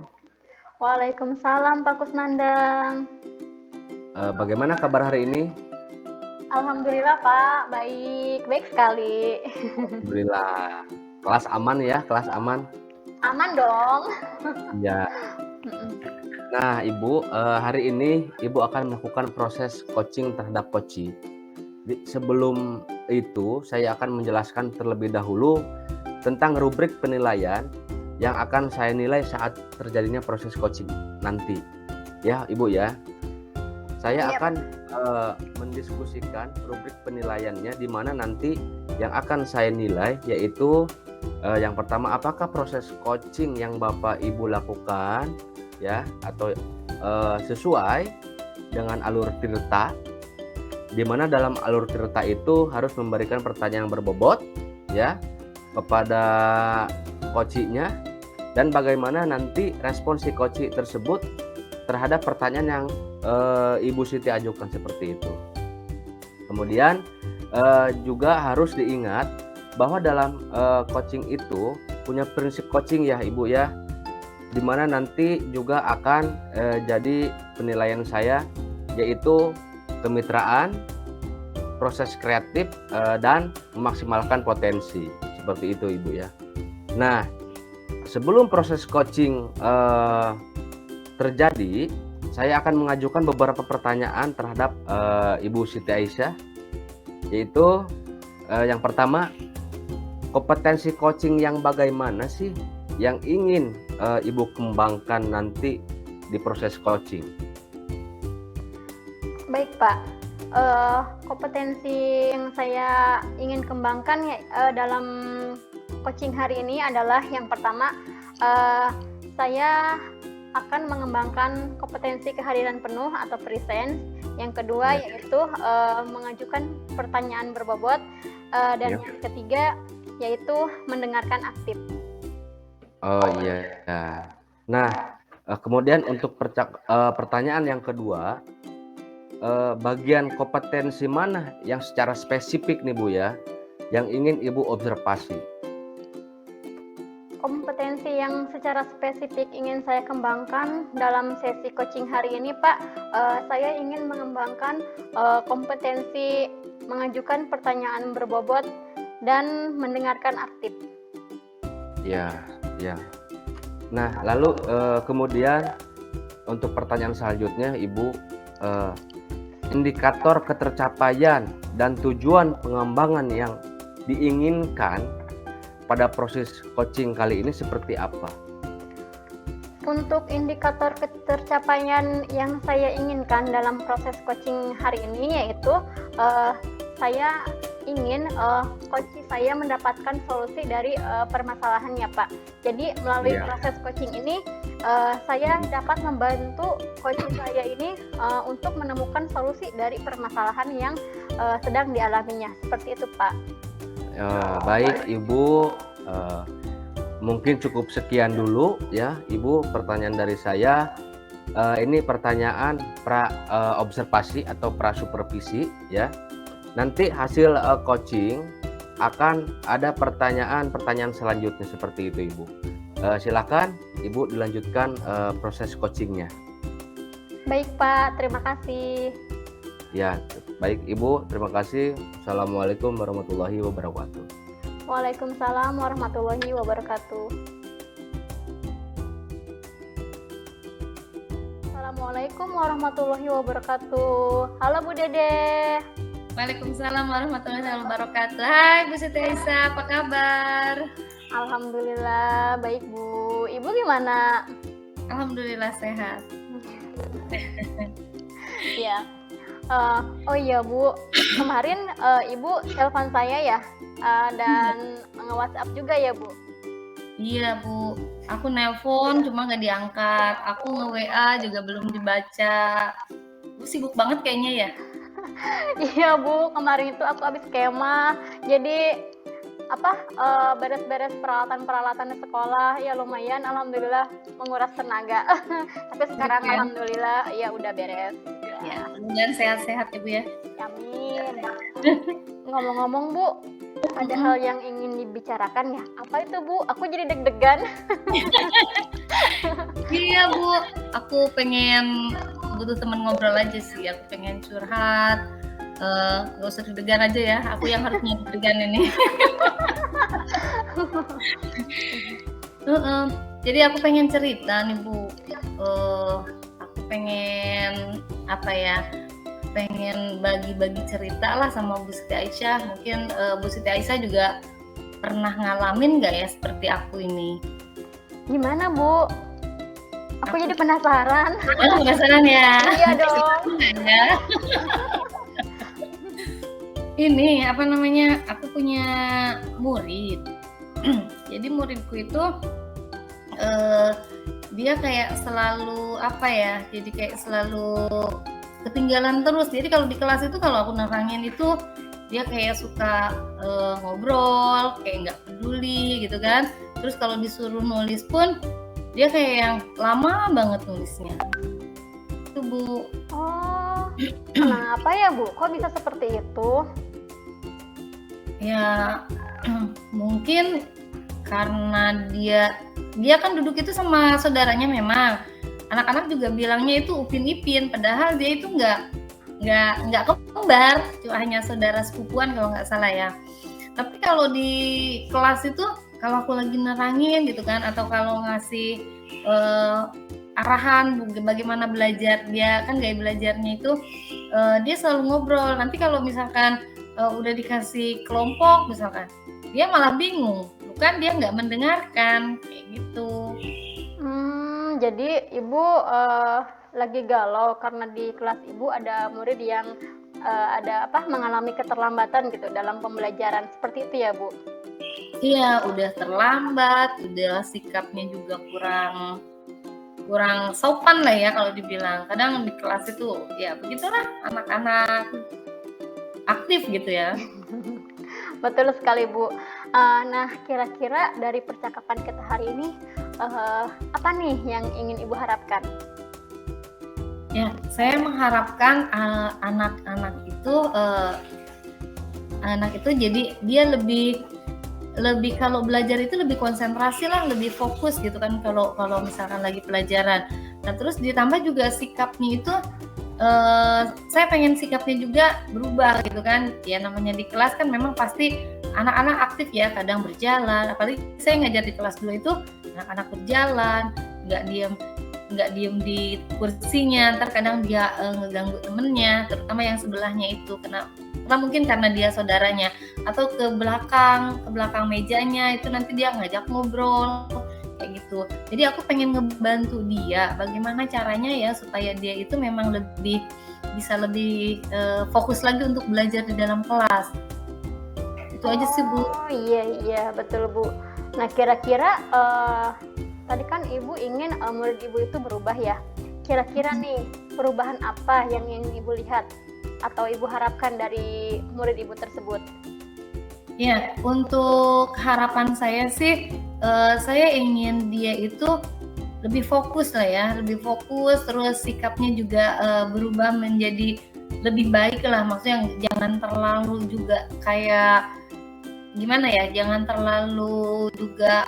Waalaikumsalam Pak Kusnandang.
Bagaimana kabar hari ini?
Alhamdulillah Pak, baik sekali.
Alhamdulillah. Kelas aman ya, kelas aman?
Aman dong.
Ya. Nah, Ibu, hari ini Ibu akan melakukan proses coaching terhadap coachee. Sebelum itu, saya akan menjelaskan terlebih dahulu tentang rubrik penilaian yang akan saya nilai saat terjadinya proses coaching nanti. Ya, Ibu ya. saya
Iya.
akan mendiskusikan rubrik penilaiannya, di mana nanti yang akan saya nilai yaitu yang pertama, apakah proses coaching yang Bapak Ibu lakukan ya atau sesuai dengan alur tirta, di mana dalam alur tirta itu harus memberikan pertanyaan yang berbobot ya kepada coachingnya, dan bagaimana nanti respon si coaching tersebut terhadap pertanyaan yang Ibu Siti ajukan seperti itu. Kemudian juga harus diingat bahwa dalam coaching itu punya prinsip coaching ya Ibu ya, di mana nanti juga akan jadi penilaian saya yaitu kemitraan, proses kreatif, dan memaksimalkan potensi. Seperti itu Ibu ya. Nah, sebelum proses coaching terjadi, saya akan mengajukan beberapa pertanyaan terhadap Ibu Siti Aisyah, yaitu yang pertama, kompetensi coaching yang bagaimana sih yang ingin Ibu kembangkan nanti di proses coaching?
Baik Pak, kompetensi yang saya ingin kembangkan dalam coaching hari ini adalah yang pertama, saya akan mengembangkan kompetensi kehadiran penuh atau presence. Yang kedua yaitu mengajukan pertanyaan berbobot, dan yang ketiga yaitu mendengarkan aktif.
Oh iya. Nah, kemudian untuk pertanyaan yang kedua, bagian kompetensi mana yang secara spesifik nih Bu ya, yang ingin Ibu observasi?
Kompetensi yang secara spesifik ingin saya kembangkan dalam sesi coaching hari ini Pak, saya ingin mengembangkan kompetensi mengajukan pertanyaan berbobot dan mendengarkan aktif.
Ya. Nah, lalu kemudian untuk pertanyaan selanjutnya Ibu, indikator ketercapaian dan tujuan pengembangan yang diinginkan pada proses coaching kali ini seperti apa?
Untuk indikator ketercapaian yang saya inginkan dalam proses coaching hari ini yaitu saya ingin coach saya mendapatkan solusi dari permasalahannya Pak. Jadi melalui proses coaching ini saya dapat membantu coach saya ini untuk menemukan solusi dari permasalahan yang sedang dialaminya. Seperti itu Pak.
Baik Ibu, mungkin cukup sekian dulu ya Ibu pertanyaan dari saya. Ini pertanyaan pra observasi atau pra supervisi ya. Nanti hasil coaching akan ada pertanyaan selanjutnya seperti itu Ibu. Silakan Ibu dilanjutkan proses coachingnya.
Baik Pak, terima kasih.
Ya, baik Ibu, terima kasih. Assalamualaikum warahmatullahi wabarakatuh.
Waalaikumsalam warahmatullahi wabarakatuh. Assalamualaikum warahmatullahi wabarakatuh. Halo Bu Dede.
Waalaikumsalam warahmatullahi wabarakatuh. Hai Bu Siti Aisyah, apa kabar?
Alhamdulillah baik Bu. Ibu gimana?
Alhamdulillah sehat.
Ya. Oh iya Bu, kemarin Ibu telepon saya ya, dan nge-WhatsApp juga ya Bu?
Iya Bu, aku nelpon cuma nggak diangkat, aku nge-WA juga belum dibaca. Bu sibuk banget kayaknya ya?
Iya Bu, kemarin itu aku habis kemah, jadi beres-beres peralatan di sekolah, ya lumayan, alhamdulillah menguras tenaga. Tapi sekarang alhamdulillah ya udah beres.
Ya, mudah-mudahan sehat-sehat ya Bu ya.
Amin. Ngomong-ngomong Bu, ada hal yang ingin dibicarakan ya. Apa itu Bu? Aku jadi deg-degan.
Iya Bu, aku pengen butuh teman ngobrol aja sih. Aku pengen curhat. Gak usah deg-degan aja ya. Aku yang harus deg-degan ini. Jadi aku pengen cerita nih Bu. Aku pengen pengen bagi-bagi cerita lah sama Bu Siti Aisyah. Mungkin Bu Siti Aisyah juga pernah ngalamin gak ya seperti aku ini?
Gimana Bu? Aku jadi penasaran.
Penasaran ya?
Iya dong.
Ya. Ini apa namanya? Aku punya murid. Jadi muridku itu dia kayak selalu apa ya? Jadi kayak selalu ketinggalan terus. Jadi kalau di kelas itu kalau aku nerangin itu dia kayak suka ngobrol, kayak nggak peduli gitu kan. Terus kalau disuruh nulis pun dia kayak yang lama banget nulisnya. Itu Bu.
Oh, kenapa ya Bu? Kok bisa seperti itu?
Ya mungkin karena dia kan duduk itu sama saudaranya memang. Anak-anak juga bilangnya itu Upin Ipin, padahal dia itu nggak kembar, cuma hanya saudara sepupuan kalau nggak salah ya. Tapi kalau di kelas itu kalau aku lagi nerangin gitu kan, atau kalau ngasih arahan bagaimana belajar, dia kan gaya belajarnya itu dia selalu ngobrol. Nanti kalau misalkan udah dikasih kelompok misalkan, dia malah bingung, bukan dia nggak mendengarkan kayak gitu.
Jadi Ibu lagi galau karena di kelas Ibu ada murid yang mengalami keterlambatan gitu dalam pembelajaran, seperti itu ya Bu?
Iya, udah terlambat, udah sikapnya juga kurang sopan lah ya kalau dibilang. Kadang di kelas itu ya begitulah anak-anak aktif gitu ya.
Betul sekali Bu. Nah, kira-kira dari percakapan kita hari ini apa nih yang ingin Ibu harapkan?
Ya, saya mengharapkan anak-anak itu jadi dia lebih kalau belajar itu lebih konsentrasi lah, lebih fokus gitu kan kalau misalkan lagi pelajaran. Nah, terus ditambah juga sikapnya itu saya pengen sikapnya juga berubah gitu kan. Ya namanya di kelas kan memang pasti anak-anak aktif ya, kadang berjalan. Apalagi saya ngajar di kelas 2 itu anak-anak berjalan, nggak diem di kursinya. Ntar kadang dia ngeganggu temennya, terutama yang sebelahnya itu. Karena mungkin karena dia saudaranya, atau ke belakang mejanya itu nanti dia ngajak ngobrol kayak gitu. Jadi aku pengen ngebantu dia bagaimana caranya ya supaya dia itu memang bisa lebih fokus lagi untuk belajar di dalam kelas. Itu aja sih Bu.
Oh iya betul Bu. Nah kira-kira tadi kan Ibu ingin murid Ibu itu berubah ya. Kira-kira nih perubahan apa yang ingin Ibu lihat atau Ibu harapkan dari murid Ibu tersebut?
Ya, untuk harapan saya sih, saya ingin dia itu lebih fokus lah ya, lebih fokus, terus sikapnya juga berubah menjadi lebih baik lah. Maksudnya jangan terlalu juga kayak gimana ya, jangan terlalu juga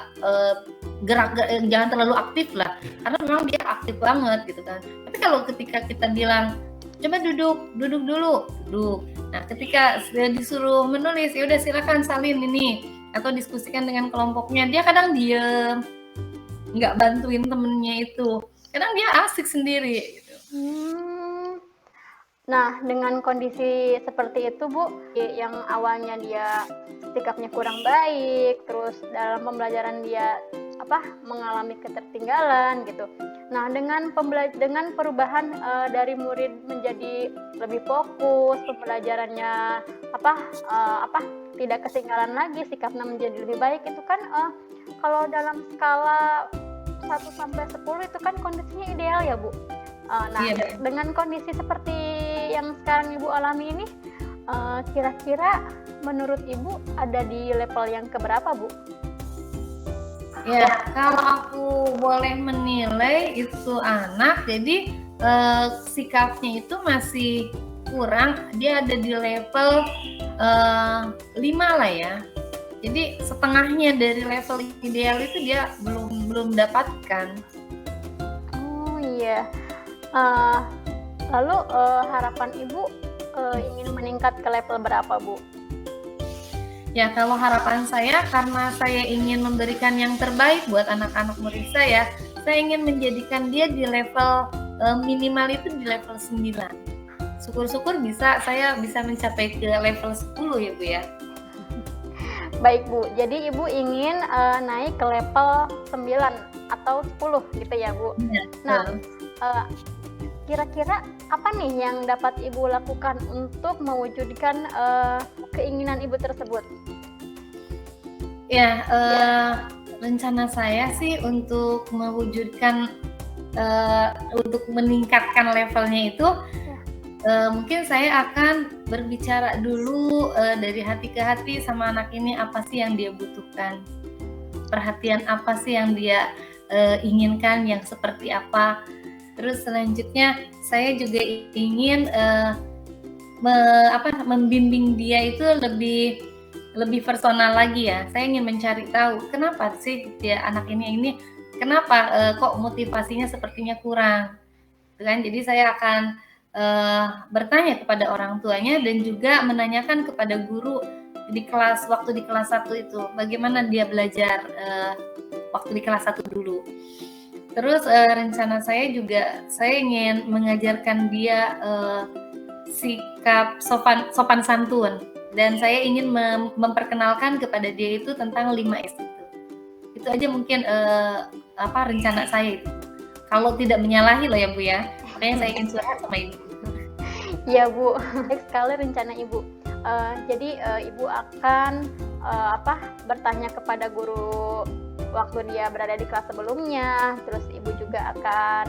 jangan terlalu aktif lah, karena memang dia aktif banget gitu kan. Tapi kalau ketika kita bilang coba duduk dulu. Nah, ketika sudah disuruh menulis, ya udah silakan salin ini atau diskusikan dengan kelompoknya. Dia kadang diem, nggak bantuin temennya itu. Kadang dia asik sendiri. Gitu.
Nah, dengan kondisi seperti itu Bu, yang awalnya dia sikapnya kurang baik, terus dalam pembelajaran dia mengalami ketertinggalan gitu. Nah, dengan perubahan dari murid menjadi lebih fokus, pembelajarannya tidak ketinggalan lagi, sikapnya menjadi lebih baik, itu kan kalau dalam skala 1 sampai 10 itu kan kondisinya ideal ya Bu. Iya. Dengan kondisi seperti yang sekarang Ibu alami ini, kira-kira menurut Ibu ada di level yang keberapa Bu?
Ya, kalau aku boleh menilai itu anak, jadi sikapnya itu masih kurang, dia ada di level 5 lah ya. Jadi setengahnya dari level ideal itu dia belum dapatkan.
Oh iya. Lalu harapan Ibu ingin meningkat ke level berapa Bu?
Ya, kalau harapan saya karena saya ingin memberikan yang terbaik buat anak-anak murid saya ingin menjadikan dia di level minimal itu di level 9. Syukur-syukur saya bisa mencapai ke level 10 ya Bu ya.
Baik Bu, jadi Ibu ingin naik ke level 9 atau 10 gitu ya Bu.
Iya,
Nah,
betul.
eh, kira-kira apa nih yang dapat Ibu lakukan untuk mewujudkan keinginan Ibu tersebut?
Ya, rencana saya sih untuk mewujudkan untuk meningkatkan levelnya itu mungkin saya akan berbicara dulu dari hati ke hati sama anak ini, apa sih yang dia butuhkan, perhatian apa sih yang dia inginkan, yang seperti apa. Terus selanjutnya saya juga ingin membimbing dia itu lebih personal lagi ya. Saya ingin mencari tahu kenapa sih dia anak ini kenapa kok motivasinya sepertinya kurang, gitu kan? Jadi saya akan bertanya kepada orang tuanya dan juga menanyakan kepada guru di kelas waktu di kelas 1 itu bagaimana dia belajar waktu di kelas 1 dulu. Terus rencana saya juga saya ingin mengajarkan dia sikap sopan santun, dan saya ingin memperkenalkan kepada dia itu tentang 5S itu. Itu aja mungkin rencana saya itu. Kalau tidak menyalahi loh ya Bu ya. Makanya saya ingin curhat sama Ibu.
Ya Bu, baik sekali rencana Ibu. Jadi Ibu akan bertanya kepada guru waktu dia berada di kelas sebelumnya. Terus Ibu juga akan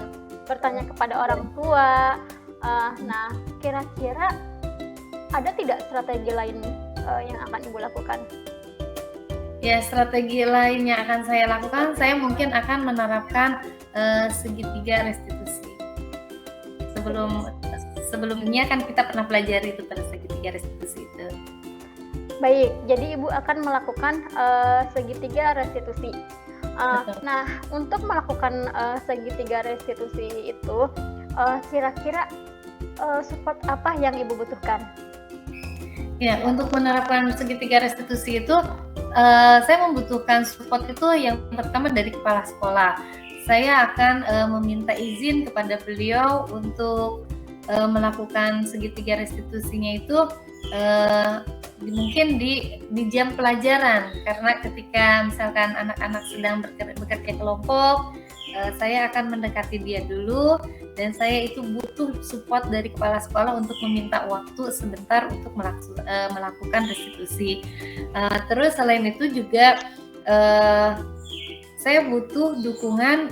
bertanya kepada orang tua. Nah, kira-kira ada tidak strategi lain yang akan Ibu lakukan?
Ya, strategi lain yang akan saya lakukan, saya mungkin akan menerapkan segitiga restitusi. Sebelumnya kan kita pernah pelajari itu pada segitiga restitusi itu.
Baik, jadi Ibu akan melakukan segitiga restitusi. Nah, untuk melakukan segitiga restitusi itu, kira-kira support apa yang Ibu butuhkan?
Ya, untuk menerapkan segitiga restitusi itu, saya membutuhkan support itu yang pertama dari kepala sekolah. Saya akan meminta izin kepada beliau untuk melakukan segitiga restitusinya itu mungkin di jam pelajaran, karena ketika misalkan anak-anak sedang bekerja kelompok, saya akan mendekati dia dulu, dan saya itu butuh support dari kepala sekolah untuk meminta waktu sebentar untuk melakukan restitusi. Terus selain itu juga saya butuh dukungan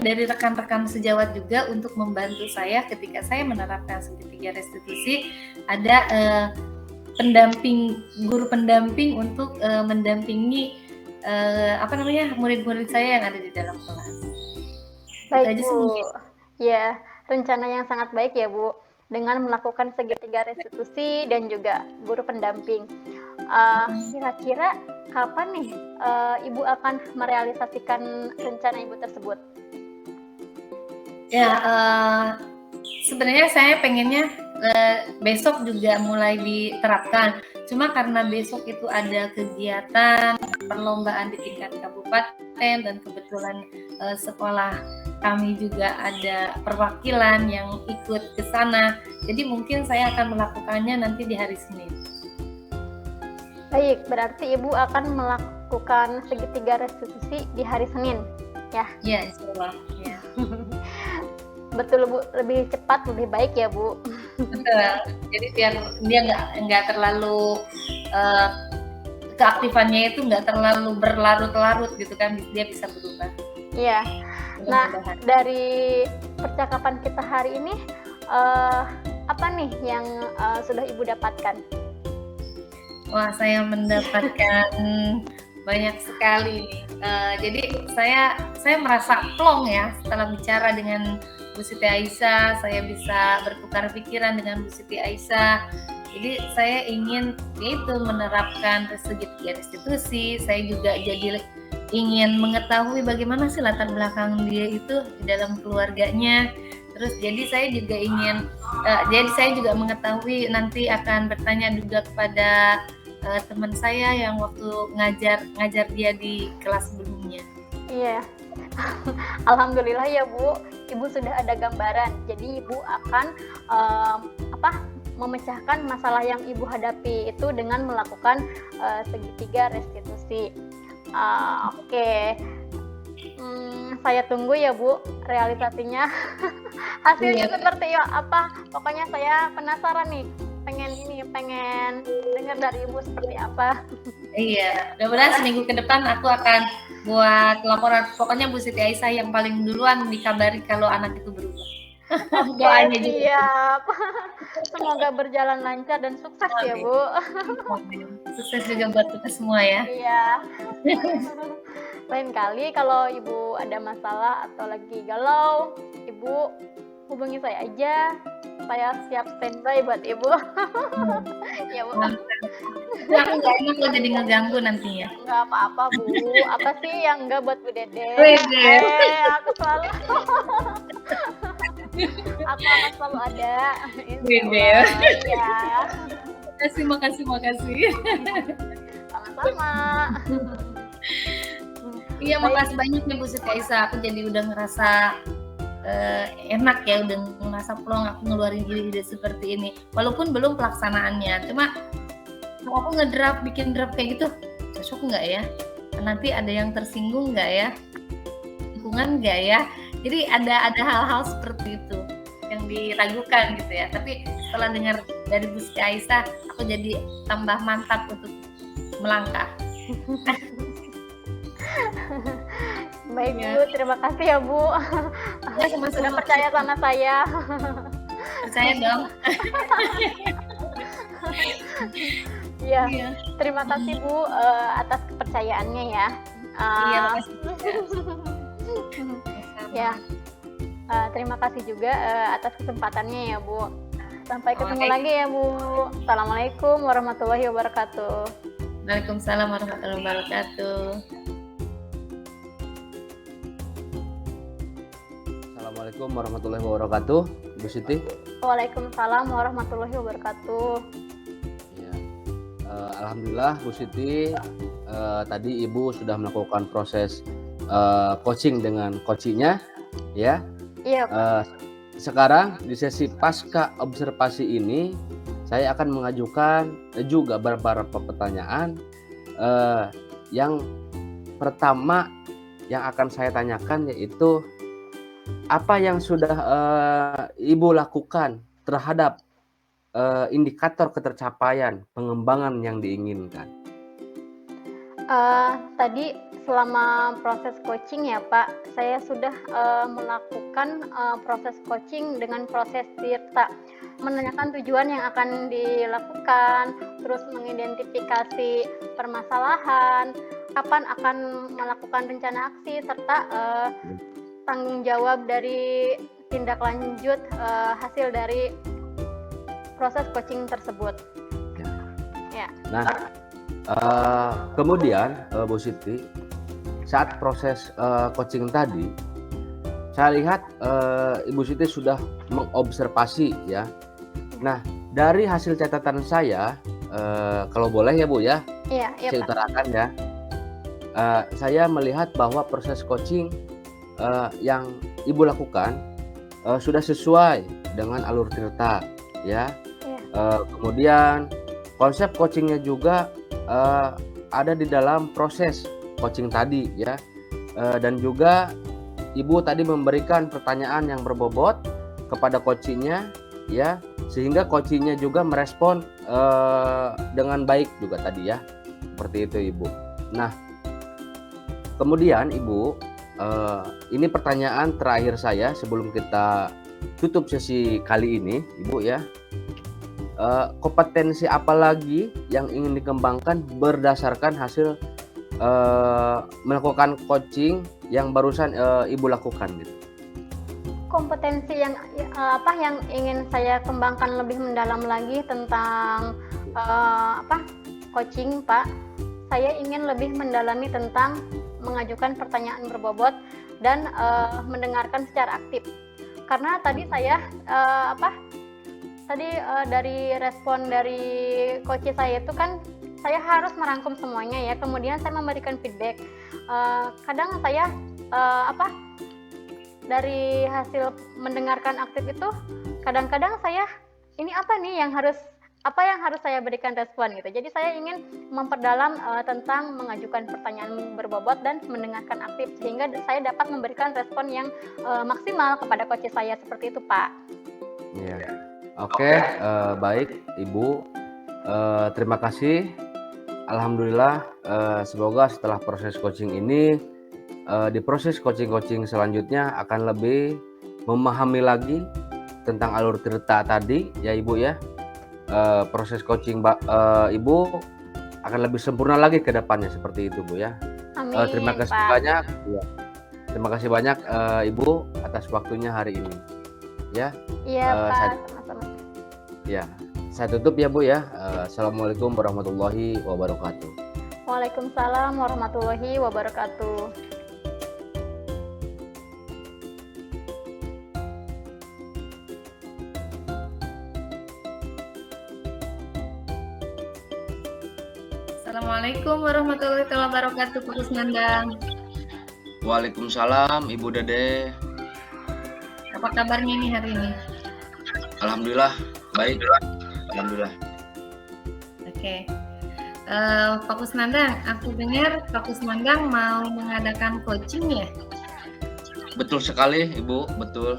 dari rekan-rekan sejawat juga untuk membantu saya ketika saya menerapkan segitiga restitusi. Ada guru pendamping untuk mendampingi murid-murid saya yang ada di dalam kelas.
Baik Bu, ya rencana yang sangat baik ya Bu, dengan melakukan segitiga restitusi dan juga guru pendamping. Kira-kira kapan nih Ibu akan merealisasikan rencana Ibu tersebut?
Ya, sebenarnya saya pengennya besok juga mulai diterapkan. Cuma karena besok itu ada kegiatan perlombaan di tingkat kabupaten, dan kebetulan sekolah kami juga ada perwakilan yang ikut ke sana. Jadi mungkin saya akan melakukannya nanti di hari Senin.
Baik, berarti Ibu akan melakukan segitiga restitusi di hari Senin, ya?
Ya, insyaallah. Ya.
Betul Bu, lebih cepat lebih baik ya Bu.
Betul. Jadi biar dia nggak terlalu keaktifannya itu nggak terlalu berlarut-larut gitu kan, dia bisa berubah.
Iya. Nah, dari percakapan kita hari ini apa nih yang sudah Ibu dapatkan?
Wah, saya mendapatkan banyak sekali nih. Jadi saya merasa plong ya setelah bicara dengan Bu Siti Aisyah. Saya bisa bertukar pikiran dengan Bu Siti Aisyah. Jadi saya ingin itu menerapkan segitiga restitusi. Saya juga jadi ingin mengetahui bagaimana sih latar belakang dia itu di dalam keluarganya. Terus jadi saya juga ingin, saya juga mengetahui, nanti akan bertanya juga kepada teman saya yang waktu ngajar dia di kelas sebelumnya.
Iya. Alhamdulillah ya Bu, Ibu sudah ada gambaran. Jadi Ibu akan memecahkan masalah yang Ibu hadapi itu dengan melakukan segitiga restitusi. Oke. Saya tunggu ya Bu realisasinya. Hasilnya
Iya.
seperti apa? Pokoknya saya penasaran nih. Pengen dengar dari Ibu seperti apa.
Iya, mudah-mudahan seminggu ke depan aku akan buat laporan. Pokoknya Bu Siti Aisyah yang paling duluan dikabari kalau anak itu berubah. Doanya juga.
Siap. Semoga berjalan lancar dan sukses ya Bu.
Sukses juga buat kita semua ya.
Iya. Lain kali kalau Ibu ada masalah atau lagi galau, Ibu hubungi saya aja. Saya siap standby buat Ibu. Ya Bu.
Aku nggak enak lo jadi ngeganggu nantinya.
Nggak apa-apa Bu. Apa sih yang enggak buat Bu Dede?
Wede.
Aku selalu aku akan selalu ada.
Wede.
Iya.
Makasih.
Sama-sama.
Iya, makasih banyak nih Bu Siti Aisyah. Aku jadi udah ngerasa enak ya, udah ngerasa plong aku ngeluarin ide-ide seperti ini. Walaupun belum pelaksanaannya, cuma kalau aku bikin draft kayak gitu, cocok nggak ya? Nanti ada yang tersinggung nggak ya? Lingkungan nggak ya? Jadi ada hal-hal seperti itu yang diragukan gitu ya. Tapi setelah dengar dari Bu Siti Aisyah, aku jadi tambah mantap untuk melangkah.
Baik
Ya.
Bu, terima kasih ya Bu.
Ya, sama-sama.
Sudah percaya sama saya.
Percaya dong.
Iya.
Iya.
Terima kasih Bu atas kepercayaannya ya.
Iya, makasih.
Ya. Terima kasih juga atas kesempatannya ya Bu. Sampai ketemu
Baik.
lagi ya Bu. Assalamualaikum warahmatullahi wabarakatuh.
Waalaikumsalam warahmatullahi wabarakatuh.
Assalamualaikum warahmatullahi wabarakatuh, Bu Siti.
Waalaikumsalam warahmatullahi wabarakatuh.
Ya. Alhamdulillah Bu Siti, tadi Ibu sudah melakukan proses coaching dengan coachingnya, ya.
Iya,
Sekarang di sesi pasca observasi ini, saya akan mengajukan juga beberapa pertanyaan. Yang pertama yang akan saya tanyakan yaitu apa yang sudah Ibu lakukan terhadap indikator ketercapaian pengembangan yang diinginkan?
tadi selama proses coaching ya Pak, saya sudah melakukan proses coaching dengan proses tirta, menanyakan tujuan yang akan dilakukan, terus mengidentifikasi permasalahan, kapan akan melakukan rencana aksi, serta tanggung jawab dari tindak lanjut hasil dari proses coaching tersebut. Ya.
Nah, kemudian Bu Siti, saat proses coaching tadi, saya lihat Ibu Siti sudah mengobservasi ya. Nah, dari hasil catatan saya, kalau boleh ya Bu ya,
Iya, iya
saya
Pak.
utarakan ya. Saya melihat bahwa proses coaching yang Ibu lakukan sudah sesuai dengan alur tirta ya. Kemudian konsep coachingnya juga ada di dalam proses coaching tadi ya, dan juga Ibu tadi memberikan pertanyaan yang berbobot kepada coachingnya ya, sehingga coachingnya juga merespon dengan baik juga tadi ya, seperti itu Ibu. Nah, kemudian Ibu, ini pertanyaan terakhir saya sebelum kita tutup sesi kali ini Ibu ya. Kompetensi apa lagi yang ingin dikembangkan berdasarkan hasil melakukan coaching yang barusan Ibu lakukan gitu?
Kompetensi yang ingin saya kembangkan lebih mendalam lagi tentang coaching Pak. Saya ingin lebih mendalami tentang mengajukan pertanyaan berbobot dan mendengarkan secara aktif. Karena tadi saya dari respon dari coach saya itu kan saya harus merangkum semuanya ya, kemudian saya memberikan feedback. Kadang saya dari hasil mendengarkan aktif itu, kadang-kadang saya ini apa nih yang harus apa yang harus saya berikan respon gitu. Jadi saya ingin memperdalam tentang mengajukan pertanyaan berbobot dan mendengarkan aktif sehingga saya dapat memberikan respon yang maksimal kepada coach saya, seperti itu Pak.
Iya. Oke, baik Ibu. Terima kasih. Alhamdulillah, semoga setelah proses coaching ini, di proses coaching selanjutnya akan lebih memahami lagi tentang alur cerita tadi ya Ibu ya. Proses coaching Ibu akan lebih sempurna lagi ke depannya, seperti itu Bu ya.
Amin,
Terima kasih
Pak.
banyak. Ya. Terima kasih banyak Ibu atas waktunya hari ini. Ya,
Iya Pak,
saya-
sama-sama.
ya. Saya tutup ya Bu ya. Assalamualaikum warahmatullahi wabarakatuh.
Waalaikumsalam warahmatullahi wabarakatuh.
Assalamualaikum warahmatullahi wabarakatuh, Pak Kusnandang.
Waalaikumsalam Ibu Dede.
Apa kabarnya nih hari ini?
Alhamdulillah baik. Alhamdulillah.
Oke. Pak Kusnandang, aku dengar Pak Kusnandang mau mengadakan coaching ya?
Betul sekali Ibu, betul.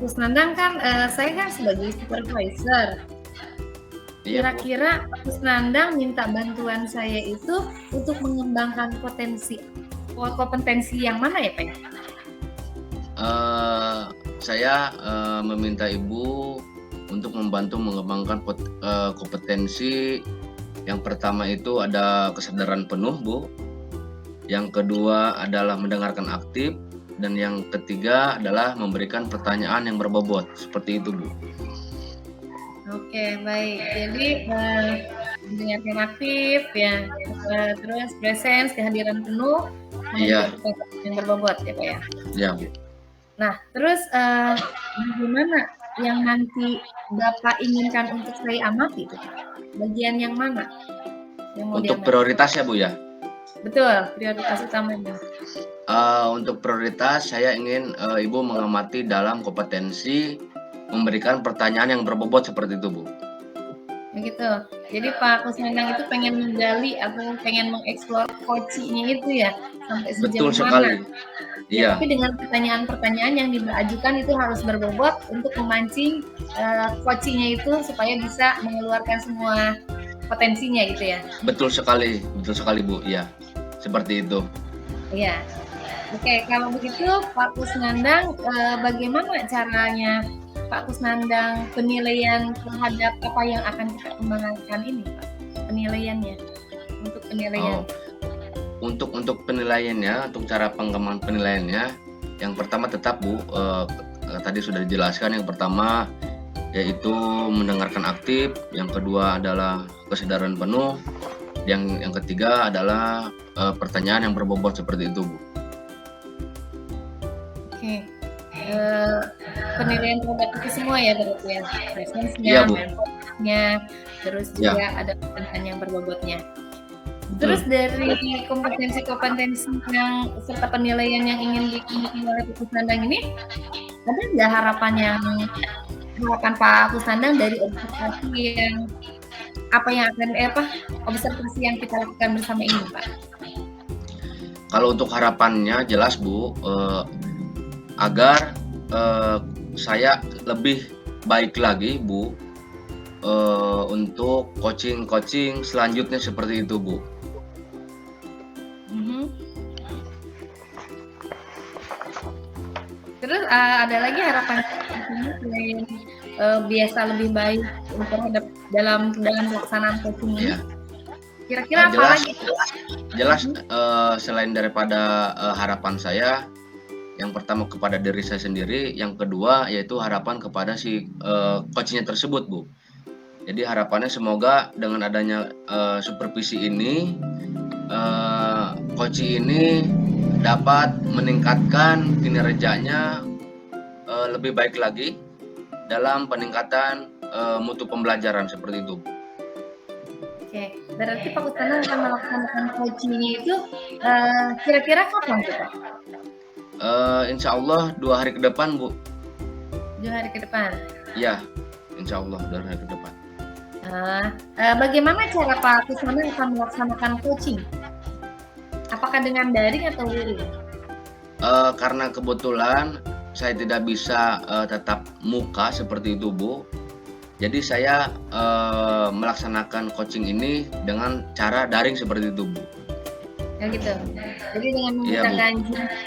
Kusnandang kan, saya kan sebagai supervisor.
Iya, Bu.
Kira-kira Pak Kusnandang minta bantuan saya itu untuk mengembangkan kompetensi yang mana ya Pak?
Saya meminta Ibu untuk membantu mengembangkan kompetensi. Yang pertama itu ada kesadaran penuh, Bu. Yang kedua adalah mendengarkan aktif. Dan yang ketiga adalah memberikan pertanyaan yang berbobot. Seperti itu, Bu.
Oke, baik. Jadi mendengarkan aktif ya, terus presence, kehadiran penuh,
Iya.
pertanyaan yang berbobot ya Pak ya.
Ya, Bu.
Nah, terus bagaimana yang nanti Bapak inginkan untuk saya amati itu? Bagian yang mana? Yang mau
Untuk
diamati?
prioritas ya, Bu ya.
Betul, prioritas utamanya.
Untuk prioritas saya ingin Ibu mengamati dalam kompetensi memberikan pertanyaan yang berbobot seperti itu, Bu.
Begitu. Jadi Pak Kusnandang itu pengen menggali atau pengen mengeksplor coaching-nya itu ya sampai
Betul
sejauh
sekali.
mana?
Iya,
Tapi dengan pertanyaan-pertanyaan yang diajukan itu harus berbobot untuk memancing coaching-nya itu supaya bisa mengeluarkan semua potensinya gitu ya.
betul sekali Bu. Iya, seperti itu.
Iya. Oke, kalau begitu Pak Kusnandang, bagaimana caranya Pak Kusnandang penilaian terhadap apa yang akan kita kembangkan ini, Pak? Penilaiannya, untuk penilaian.
Untuk penilaiannya, untuk cara pengembangan penilaiannya, yang pertama tetap Bu, tadi sudah dijelaskan. Yang pertama yaitu mendengarkan aktif, yang kedua adalah kesadaran penuh, yang ketiga adalah pertanyaan yang berbobot seperti itu, Bu.
Oke. Penilaian terhadap itu semua ya berarti ya, presence-nya,
Iya, Bu.
mindfulness-nya, terus juga ada pertanyaan yang berbobotnya. Terus
Betul.
dari kompetensi-kompetensi yang serta penilaian yang ingin dimiliki oleh Pak Kusnandang ini, ada nggak harapan Pak Kusnandang dari observasi yang observasi yang kita lakukan bersama ini, Pak?
Kalau untuk harapannya jelas Bu, agar saya lebih baik lagi Bu, untuk coaching selanjutnya seperti itu Bu.
Terus ada lagi harapan selain biasa lebih baik terhadap dalam pelaksanaan coaching ini?
Ya.
Kira-kira apa lagi?
Jelas selain daripada harapan saya, yang pertama kepada diri saya sendiri, yang kedua yaitu harapan kepada si coachnya tersebut Bu. Jadi harapannya semoga dengan adanya supervisi ini, coach ini dapat meningkatkan kinerjanya lebih baik lagi dalam peningkatan mutu pembelajaran seperti itu.
Oke, berarti Pak Kusnandang akan melaksanakan coaching-nya itu kira-kira kapan tuh Pak?
Insya Allah 2 hari ke depan Bu.
2 hari ke depan.
Ya, insya Allah 2 hari ke depan.
Bagaimana cara Pak Kusnandang akan melaksanakan coaching? Apakah dengan daring atau luring?
Karena kebetulan saya tidak bisa tetap muka seperti itu, Bu. Jadi saya melaksanakan coaching ini dengan cara daring seperti itu, Bu.
Ya gitu. Jadi dengan
Iya, Bu.
menggunakan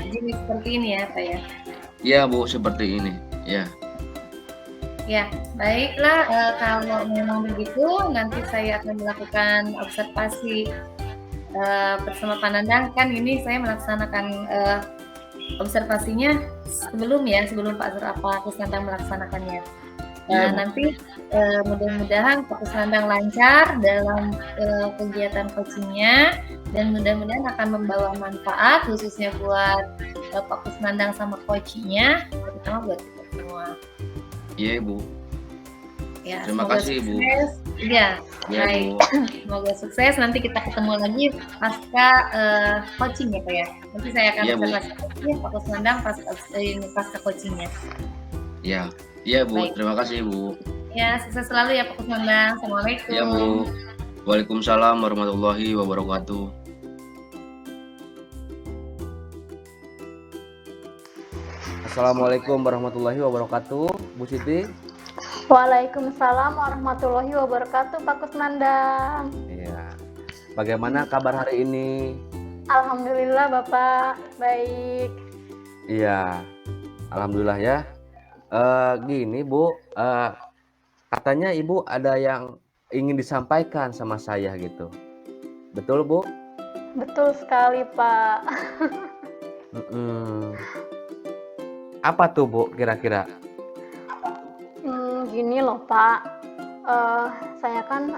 jenis seperti ini ya, Pak ya.
Iya, Bu, seperti ini. Ya.
Ya, baiklah. Kalau memang begitu, nanti saya akan melakukan observasi bersama Pak Nandang. Kan ini saya melaksanakan observasinya sebelum Pak Kusnandang melaksanakannya.
Iya, Bu.
Nanti mudah-mudahan Pak Kusnandang lancar dalam kegiatan coachingnya dan mudah-mudahan akan membawa manfaat khususnya buat Pak Kusnandang sama coachingnya, terutama buat kita semua.
Iya, Bu.
Ya,
Terima
semoga
kasih, Bu.
sukses. Iya,
Iya,
baik.
Bu.
Semoga sukses. Nanti kita ketemu lagi pasca coaching ya, Pak ya. Nanti saya akan
Iya, Bu.
observasi Pak Kusnandang pasca coachingnya.
Ya. Iya, Bu.
Baik.
Terima kasih, Bu.
Ya, sukses selalu ya Pak Kusnandang. Assalamualaikum.
Iya, Bu. Waalaikumsalam warahmatullahi wabarakatuh.
Assalamualaikum warahmatullahi wabarakatuh, Bu Siti.
Waalaikumsalam warahmatullahi wabarakatuh, Pak Kusnandang.
Iya. Bagaimana kabar hari ini?
Alhamdulillah Bapak, baik.
Iya. Alhamdulillah ya. Gini Bu, katanya Ibu ada yang ingin disampaikan sama saya gitu. Betul Bu?
Betul sekali, Pak.
Apa tuh Bu kira-kira?
Gini loh, Pak. Saya kan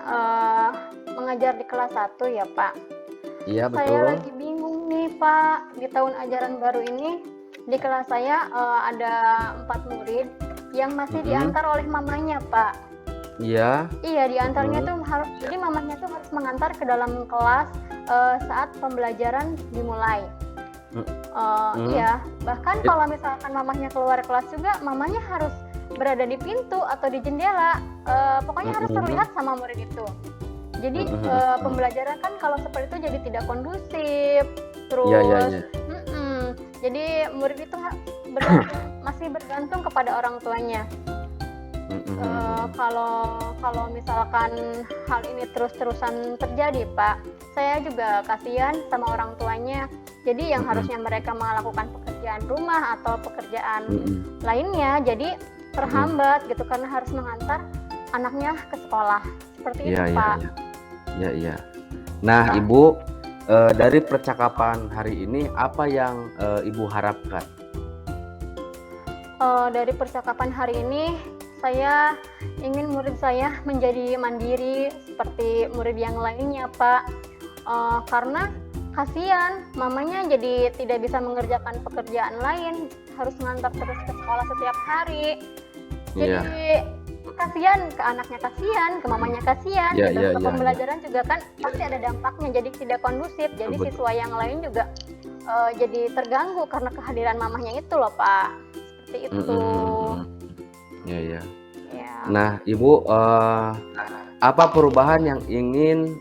mengajar di kelas 1 ya, Pak.
Iya
Saya
betul.
lagi bingung nih, Pak. Di tahun ajaran baru ini, di kelas saya ada 4 murid yang masih diantar oleh mamanya, Pak.
Iya.
Iya, diantarnya tuh jadi mamanya tuh harus mengantar ke dalam kelas saat pembelajaran dimulai. Iya, bahkan kalau misalkan mamanya keluar kelas juga, mamanya harus berada di pintu atau di jendela. Pokoknya harus terlihat sama murid itu. Jadi pembelajaran kan kalau seperti itu jadi tidak kondusif. Terus,
Iya.
jadi murid itu masih bergantung kepada orang tuanya. Kalau misalkan hal ini terus-terusan terjadi, Pak, saya juga kasihan sama orang tuanya. Jadi yang harusnya mereka melakukan pekerjaan rumah atau pekerjaan lainnya, jadi terhambat gitu karena harus mengantar anaknya ke sekolah. Seperti itu, Pak.
Iya. Nah, Ibu, dari percakapan hari ini apa yang Ibu harapkan?
Dari percakapan hari ini, saya ingin murid saya menjadi mandiri seperti murid yang lainnya, Pak. Karena kasihan mamanya jadi tidak bisa mengerjakan pekerjaan lain, harus mengantar terus ke sekolah setiap hari. Jadi kasihan ke anaknya, kasihan ke mamanya, kasihan. Ke pembelajaran juga kan pasti ada dampaknya, jadi tidak kondusif. Jadi siswa yang lain juga jadi terganggu karena kehadiran mamanya itu loh, Pak. Seperti itu.
Iya. Nah, Ibu, apa perubahan yang ingin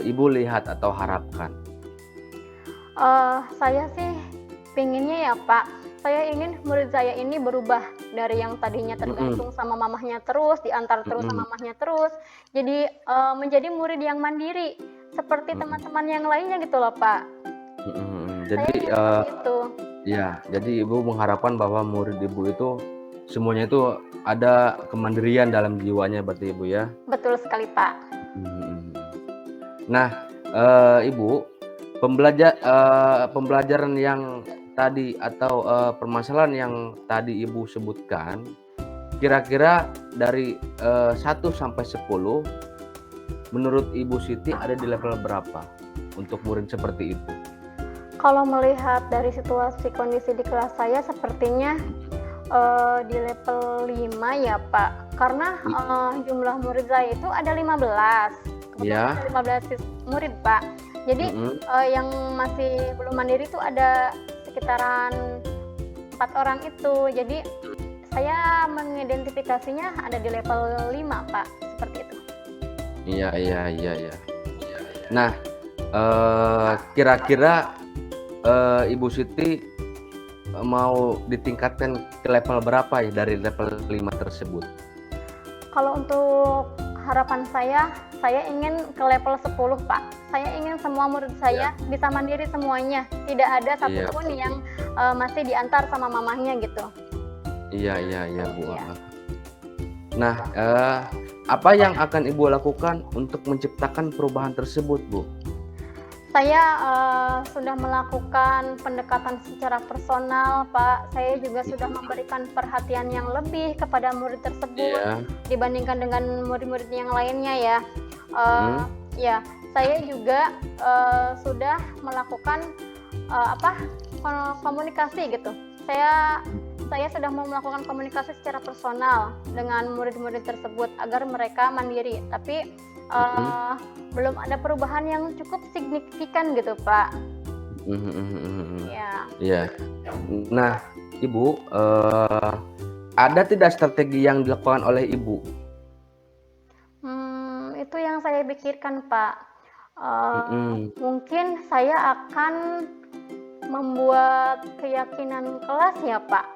Ibu lihat atau harapkan?
Saya sih pinginnya ya, Pak, saya ingin murid saya ini berubah dari yang tadinya tergantung sama mamahnya terus, diantar terus sama mamahnya terus, jadi menjadi murid yang mandiri seperti teman-teman yang lainnya gitu loh, Pak.
Jadi
itu.
Ya, jadi Ibu mengharapkan bahwa murid Ibu itu semuanya itu ada kemandirian dalam jiwanya, berarti Ibu ya?
Betul sekali, Pak.
Nah, Ibu, pembelajaran yang tadi atau permasalahan yang tadi Ibu sebutkan, kira-kira dari 1 sampai 10, menurut Ibu Siti ada di level berapa untuk murid seperti itu?
Kalau melihat dari situasi kondisi di kelas saya, sepertinya di level 5 ya, Pak. Karena jumlah murid saya itu ada 15.
Ya.
Ada 15 murid, Pak. Jadi yang masih belum mandiri itu ada sekitaran 4 orang itu. Jadi saya mengidentifikasinya ada di level 5, Pak. Seperti itu.
Iya, iya, iya, iya. Nah, kira-kira Ibu Siti mau ditingkatkan ke level berapa ya dari level 5 tersebut?
Kalau untuk harapan saya ingin ke level 10, Pak. Saya ingin semua murid saya bisa mandiri semuanya. Tidak ada satupun yang masih diantar sama mamahnya gitu.
Iya, iya, iya, Bu.
Iya.
Nah, apa yang akan Ibu lakukan untuk menciptakan perubahan tersebut, Bu?
Saya sudah melakukan pendekatan secara personal, Pak. Saya juga sudah memberikan perhatian yang lebih kepada murid tersebut dibandingkan dengan murid-murid yang lainnya ya. Ya, saya juga sudah melakukan komunikasi gitu. Saya sudah mau melakukan komunikasi secara personal dengan murid-murid tersebut agar mereka mandiri. Tapi belum ada perubahan yang cukup signifikan gitu, Pak.
Ya. Nah, Ibu, ada tidak strategi yang dilakukan oleh Ibu?
Itu yang saya pikirkan, Pak. Mungkin saya akan membuat keyakinan kelas ya, Pak.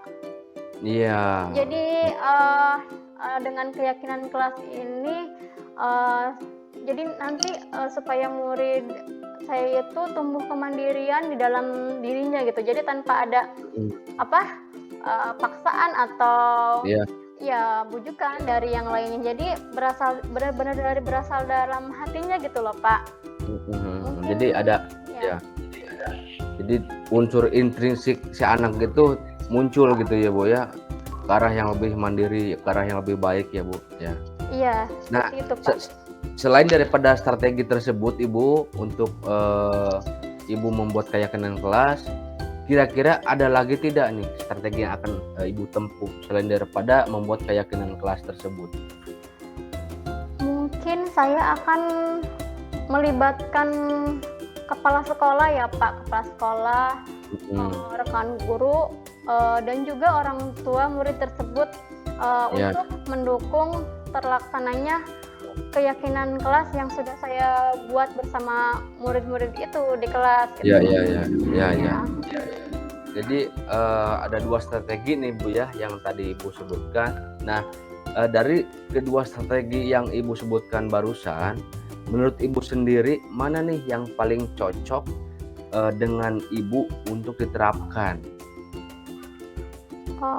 Iya.
Jadi dengan keyakinan kelas ini jadi nanti supaya murid saya itu tumbuh kemandirian di dalam dirinya gitu. Jadi tanpa ada paksaan atau ya bujukan dari yang lainnya. Jadi benar-benar berasal dalam hatinya gitu loh, Pak.
Jadi ada jadi unsur intrinsik si anak gitu muncul gitu ya, Bu ya. Ke arah yang lebih mandiri, ke arah yang lebih baik ya, Bu ya.
Iya,
nah,
seperti itu, Pak.
Selain daripada strategi tersebut, Ibu, untuk Ibu membuat keyakinan kelas, kira-kira ada lagi tidak nih strategi yang akan Ibu tempuh selain daripada membuat keyakinan kelas tersebut?
Mungkin saya akan melibatkan kepala sekolah ya, Pak, kepala sekolah, rekan guru, dan juga orang tua murid tersebut untuk mendukung terlaksananya keyakinan kelas yang sudah saya buat bersama murid-murid itu di kelas.
Iya. Jadi ada dua strategi nih, Bu ya, yang tadi Ibu sebutkan. Nah, dari kedua strategi yang Ibu sebutkan barusan, menurut Ibu sendiri mana nih yang paling cocok dengan Ibu untuk diterapkan?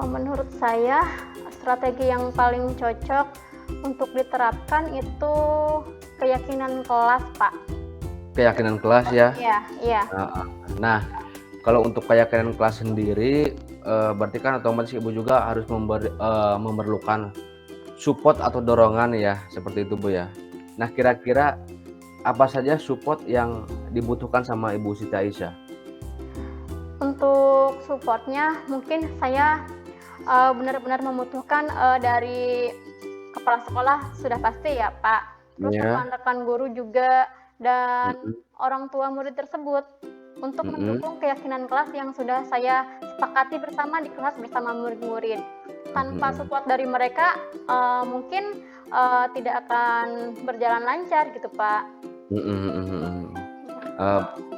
Menurut saya strategi yang paling cocok untuk diterapkan itu keyakinan kelas, Pak. Keyakinan kelas ya? Iya.
Nah, kalau untuk keyakinan kelas sendiri, berarti kan otomatis Ibu juga harus memerlukan support atau dorongan ya, seperti itu, Bu ya. Nah, kira-kira apa saja support yang dibutuhkan sama Ibu Siti Aisyah?
Untuk supportnya mungkin saya benar-benar membutuhkan dari kepala sekolah sudah pasti ya, Pak. Terus rekan-rekan guru juga dan orang tua murid tersebut untuk mendukung keyakinan kelas yang sudah saya sepakati bersama di kelas bersama murid-murid. Tanpa support dari mereka mungkin tidak akan berjalan lancar gitu, Pak.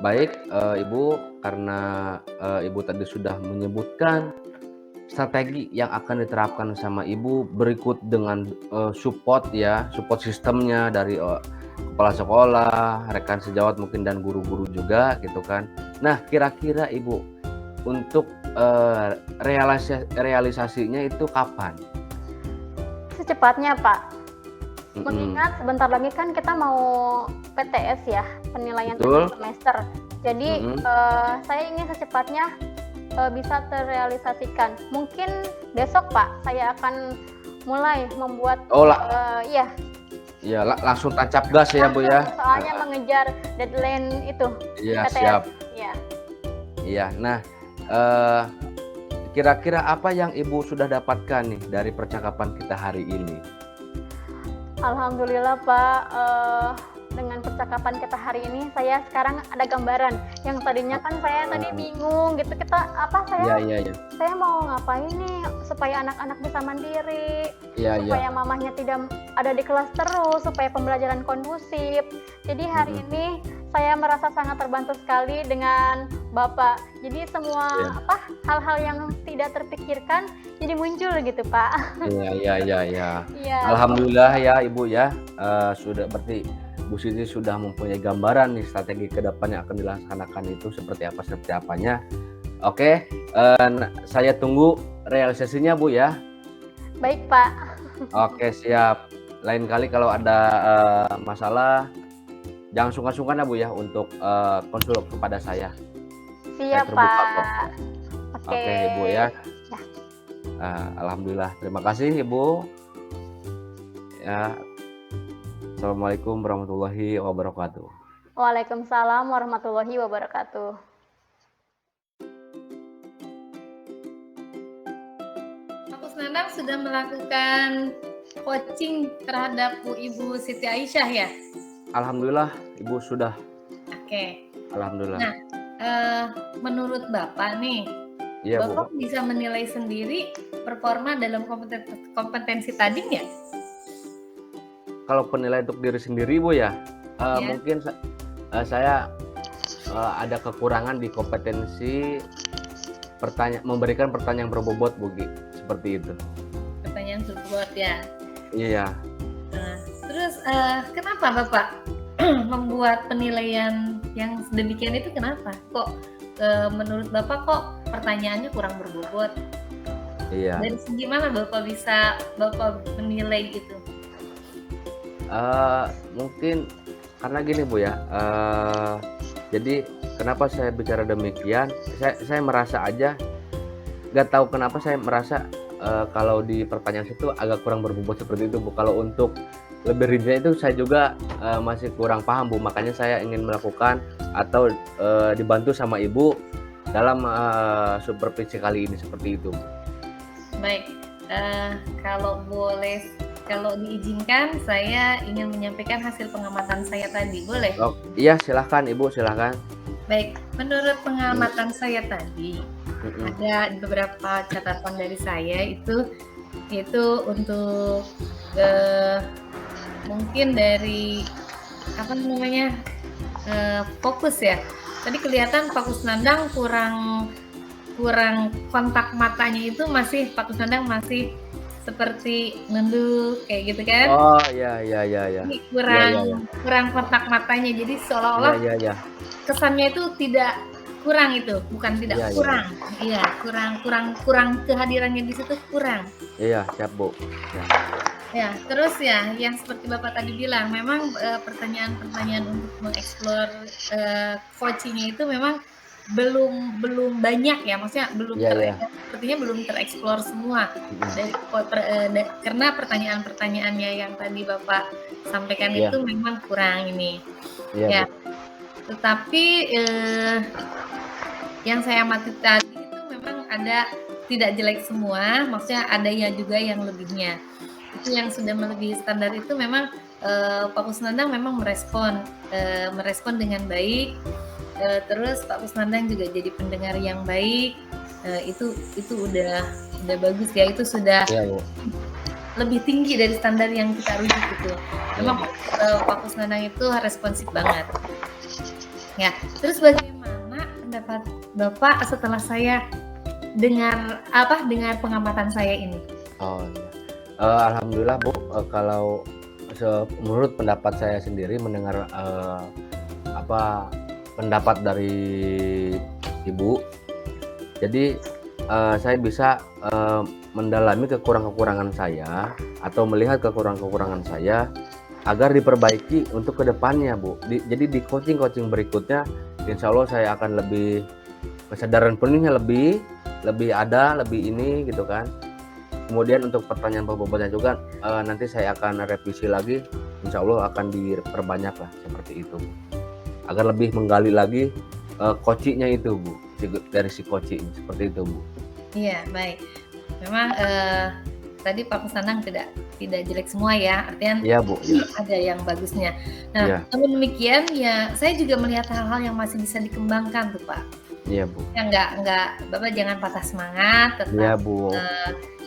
Baik, Ibu, karena Ibu tadi sudah menyebutkan strategi yang akan diterapkan sama Ibu berikut dengan support sistemnya dari kepala sekolah, rekan sejawat mungkin dan guru-guru juga gitu kan. Nah, kira-kira Ibu untuk realisasinya itu kapan?
Secepatnya, Pak. Mengingat sebentar lagi kan kita mau PTS ya, penilaian semester. Jadi saya ingin secepatnya bisa terrealisasikan. Mungkin besok, Pak, saya akan mulai membuat
langsung tancap gas ya, Bu ya.
Soalnya mengejar deadline itu.
Iya,
PTS.
siap.
Iya.
Nah, kira-kira apa yang Ibu sudah dapatkan nih dari percakapan kita hari ini?
Alhamdulillah, Pak, dengan percakapan kita hari ini saya sekarang ada gambaran. Yang tadinya kan saya tadi bingung gitu, saya mau ngapain nih supaya anak-anak bisa mandiri, supaya mamahnya tidak ada di kelas terus, supaya pembelajaran kondusif. Jadi hari ini saya merasa sangat terbantu sekali dengan Bapak. Jadi semua hal-hal yang tidak terpikirkan jadi muncul gitu, Pak.
Iya.
Iya.
Alhamdulillah ya Ibu ya, sudah berarti Bu Siti sudah mempunyai gambaran nih strategi ke depan yang akan dilaksanakan itu seperti apanya. Oke, saya tunggu realisasinya Bu ya.
Baik, Pak.
Oke, siap. Lain kali kalau ada masalah jangan sungkan-sungkan ya Bu ya untuk konsul kepada saya.
Siap,
terbuka kok.
Pak.
Oke Ibu ya. Alhamdulillah, terima kasih Ibu. Ya. Assalamualaikum warahmatullahi wabarakatuh.
Waalaikumsalam warahmatullahi wabarakatuh.
Pak Kusnandang sudah melakukan coaching terhadap Ibu Siti Aisyah ya?
Alhamdulillah Ibu sudah.
Oke.
Alhamdulillah.
Nah, menurut Bapak nih,
Iya Bu.
Bapak bisa menilai sendiri performa dalam kompetensi tadi nggak?
Kalau penilaian untuk diri sendiri Bu ya, mungkin saya ada kekurangan di kompetensi memberikan pertanyaan berbobot Bu, seperti itu.
Pertanyaan berbobot ya.
Iya.
Nah, terus kenapa Bapak membuat penilaian yang sedemikian itu, kenapa? Kok menurut Bapak kok pertanyaannya kurang berbobot?
Iya.
Dari segi mana Bapak bisa menilai itu?
Mungkin karena gini Bu ya, jadi kenapa saya bicara demikian, saya merasa aja nggak tahu kenapa saya merasa kalau di pertanyaan itu agak kurang berbobot seperti itu Bu. Kalau untuk lebih rincinya itu saya juga masih kurang paham Bu, makanya saya ingin melakukan atau dibantu sama Ibu dalam supervisi kali ini seperti itu Bu.
Baik, kalau diizinkan, saya ingin menyampaikan hasil pengamatan saya tadi, boleh?
Oh, iya, silahkan Ibu, silahkan.
Baik, menurut pengamatan saya tadi, ada beberapa catatan dari saya itu untuk mungkin dari fokus ya. Tadi kelihatan Pak Kusnandang kurang kontak matanya itu Pak Kusnandang masih seperti nunduk kayak gitu kan?
Oh iya.
Ini kurang kontak matanya, jadi seolah-olah kesannya itu tidak kurang itu, bukan tidak kurang. Iya, kurang kehadirannya di situ kurang.
Iya, siap Bu.
Ya, terus ya yang seperti Bapak tadi bilang, memang pertanyaan-pertanyaan untuk mengeksplor coachingnya itu memang belum banyak ya, maksudnya sepertinya belum tereksplor semua karena pertanyaan-pertanyaannya yang tadi Bapak sampaikan itu memang kurang ini. Ya. Tetapi yang saya amati tadi itu memang ada tidak jelek semua, maksudnya ada ya juga yang lebihnya. Itu yang sudah melebihi standar itu memang Pak Kusnandang memang merespon dengan baik. Terus Pak Kusnandang juga jadi pendengar yang baik, itu udah bagus ya, itu sudah lebih tinggi dari standar yang kita rujuk itu. Memang Pak Kusnandang itu responsif banget. Ya, terus bagaimana pendapat Bapak setelah saya dengar pengamatan saya ini?
Oh, alhamdulillah Bu, kalau menurut pendapat saya sendiri mendengar pendapat dari Ibu, jadi saya bisa mendalami kekurangan-kekurangan saya atau melihat kekurangan-kekurangan saya agar diperbaiki untuk kedepannya Bu. Jadi di coaching berikutnya insya Allah saya akan lebih kesadaran penuhnya lebih ada lebih ini gitu kan. Kemudian untuk pertanyaan berbobotnya juga nanti saya akan revisi lagi, insya Allah akan diperbanyak lah seperti itu Bu. Agar lebih menggali lagi coachingnya itu Bu, dari si coaching seperti itu Bu.
Iya, baik. Memang tadi Pak Kusnandang tidak jelek semua ya, artian
Iya Bu. Ya.
ada yang bagusnya. Nah,
Iya.
namun demikian ya saya juga melihat hal-hal yang masih bisa dikembangkan tuh Pak.
Iya Bu.
Ya nggak Bapak jangan patah semangat,
Iya
tetap
Bu.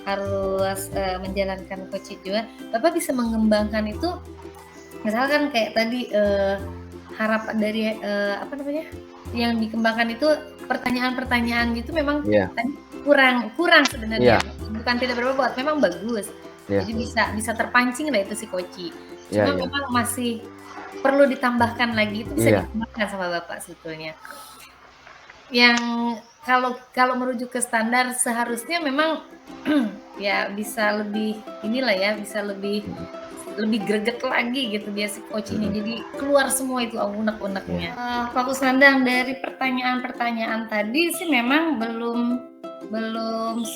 harus menjalankan coaching juga. Bapak bisa mengembangkan itu, misalkan kayak tadi harapan dari apa namanya yang dikembangkan itu pertanyaan-pertanyaan gitu memang
Iya.
tadi kurang sebenarnya.
Iya.
Bukan tidak berbobot, memang bagus.
Iya.
Jadi bisa terpancing lah itu si coaching.
Iya,
Cuma
iya.
memang masih perlu ditambahkan lagi, itu bisa
Iya.
dikembangkan sama Bapak sebetulnya. Yang kalau merujuk ke standar seharusnya memang ya bisa lebih inilah ya, bisa lebih greget lagi gitu biar si coach ini jadi keluar semua itu unek-uneknya. Pak Kusnandang, dari pertanyaan-pertanyaan tadi sih memang belum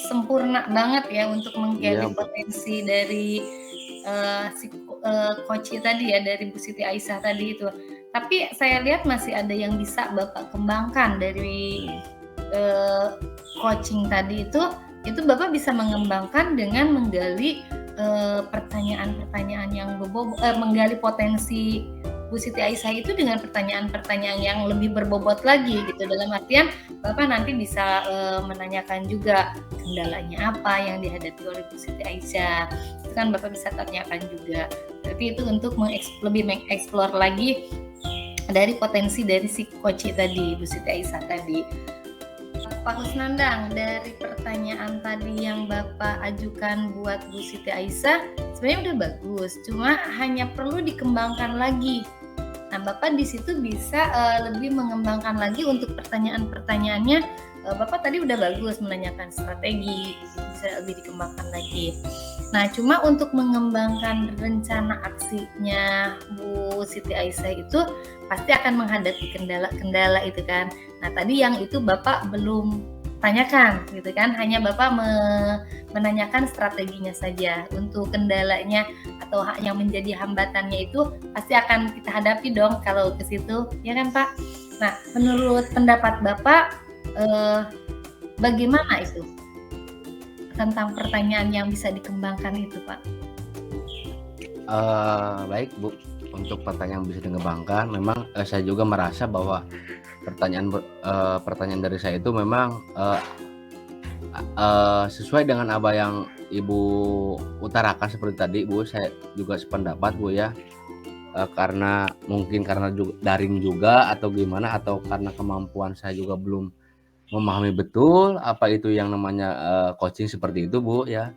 sempurna banget ya untuk menggali
Iya, Bu.
potensi dari si coach tadi ya, dari Bu Siti Aisyah tadi itu. Tapi saya lihat masih ada yang bisa Bapak kembangkan dari coaching tadi itu Bapak bisa mengembangkan dengan menggali pertanyaan-pertanyaan yang menggali potensi Bu Siti Aisyah itu dengan pertanyaan-pertanyaan yang lebih berbobot lagi gitu. Dalam artian Bapak nanti bisa menanyakan juga kendalanya apa yang dihadapi oleh Bu Siti Aisyah. Itu kan Bapak bisa tanyakan juga. Tapi itu untuk lebih mengeksplor lagi dari potensi dari si coach tadi, Bu Siti Aisyah tadi. Pak Kusnandang, dari pertanyaan tadi yang Bapak ajukan buat Bu Siti Aisyah, sebenarnya udah bagus, cuma hanya perlu dikembangkan lagi. Nah, Bapak di situ bisa lebih mengembangkan lagi untuk pertanyaan-pertanyaannya. Bapak tadi udah bagus menanyakan strategi, bisa lebih dikembangkan lagi. Nah, cuma untuk mengembangkan rencana aksinya Bu Siti Aisyah itu pasti akan menghadapi kendala-kendala itu kan. Nah, tadi yang itu Bapak belum tanyakan gitu kan, hanya Bapak menanyakan strateginya saja. Untuk kendalanya atau yang menjadi hambatannya itu pasti akan kita hadapi dong kalau ke situ, ya kan Pak? Nah, menurut pendapat Bapak bagaimana itu tentang pertanyaan yang bisa dikembangkan itu Pak?
Baik Bu, untuk pertanyaan yang bisa dikembangkan, memang saya juga merasa bahwa pertanyaan dari saya itu memang sesuai dengan apa yang Ibu utarakan seperti tadi Bu. Saya juga sependapat Bu ya, karena daring juga atau gimana, atau karena kemampuan saya juga belum memahami betul apa itu yang namanya coaching seperti itu Bu ya.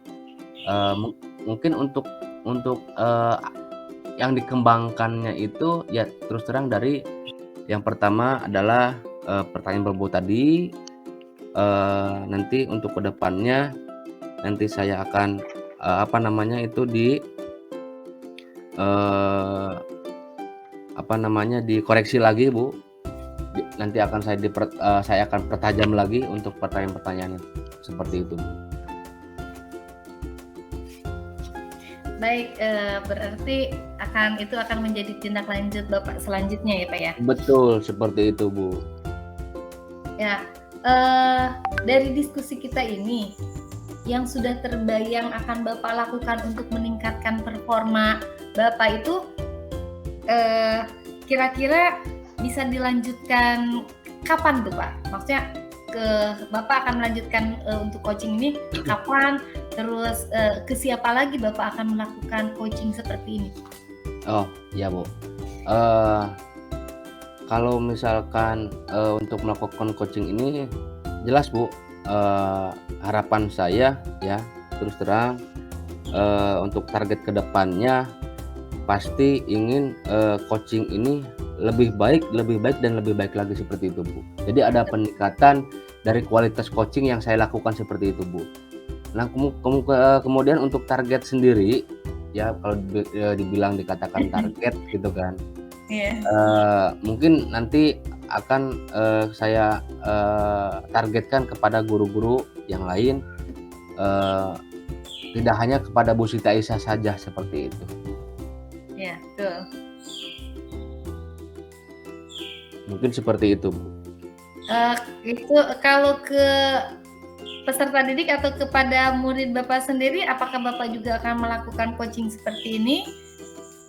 Mungkin untuk yang dikembangkannya itu ya terus terang dari yang pertama adalah pertanyaan berbau tadi. Nanti untuk kedepannya nanti saya akan dikoreksi lagi Bu. Nanti akan saya akan pertajam lagi untuk pertanyaan-pertanyaan seperti itu.
Baik, berarti itu akan menjadi tindak lanjut Bapak selanjutnya ya Pak ya?
Betul, seperti itu Bu.
Ya, dari diskusi kita ini, yang sudah terbayang akan Bapak lakukan untuk meningkatkan performa Bapak itu kira-kira bisa dilanjutkan kapan tuh Pak? Maksudnya Bapak akan melanjutkan untuk coaching ini kapan? Terus ke siapa lagi Bapak akan melakukan coaching seperti ini?
Oh ya Bu, kalau misalkan untuk melakukan coaching ini jelas Bu, harapan saya ya terus terang untuk target kedepannya pasti ingin coaching ini lebih baik dan lebih baik lagi seperti itu Bu. Jadi ada peningkatan dari kualitas coaching yang saya lakukan seperti itu Bu. Nah kemudian untuk target sendiri ya, kalau dikatakan target gitu kan, mungkin nanti akan saya targetkan kepada guru-guru yang lain, tidak hanya kepada Bu Siti Aisyah saja seperti itu.
Ya betul.
Mungkin seperti itu Bu.
Itu kalau ke peserta didik atau kepada murid Bapak sendiri, apakah Bapak juga akan melakukan coaching seperti ini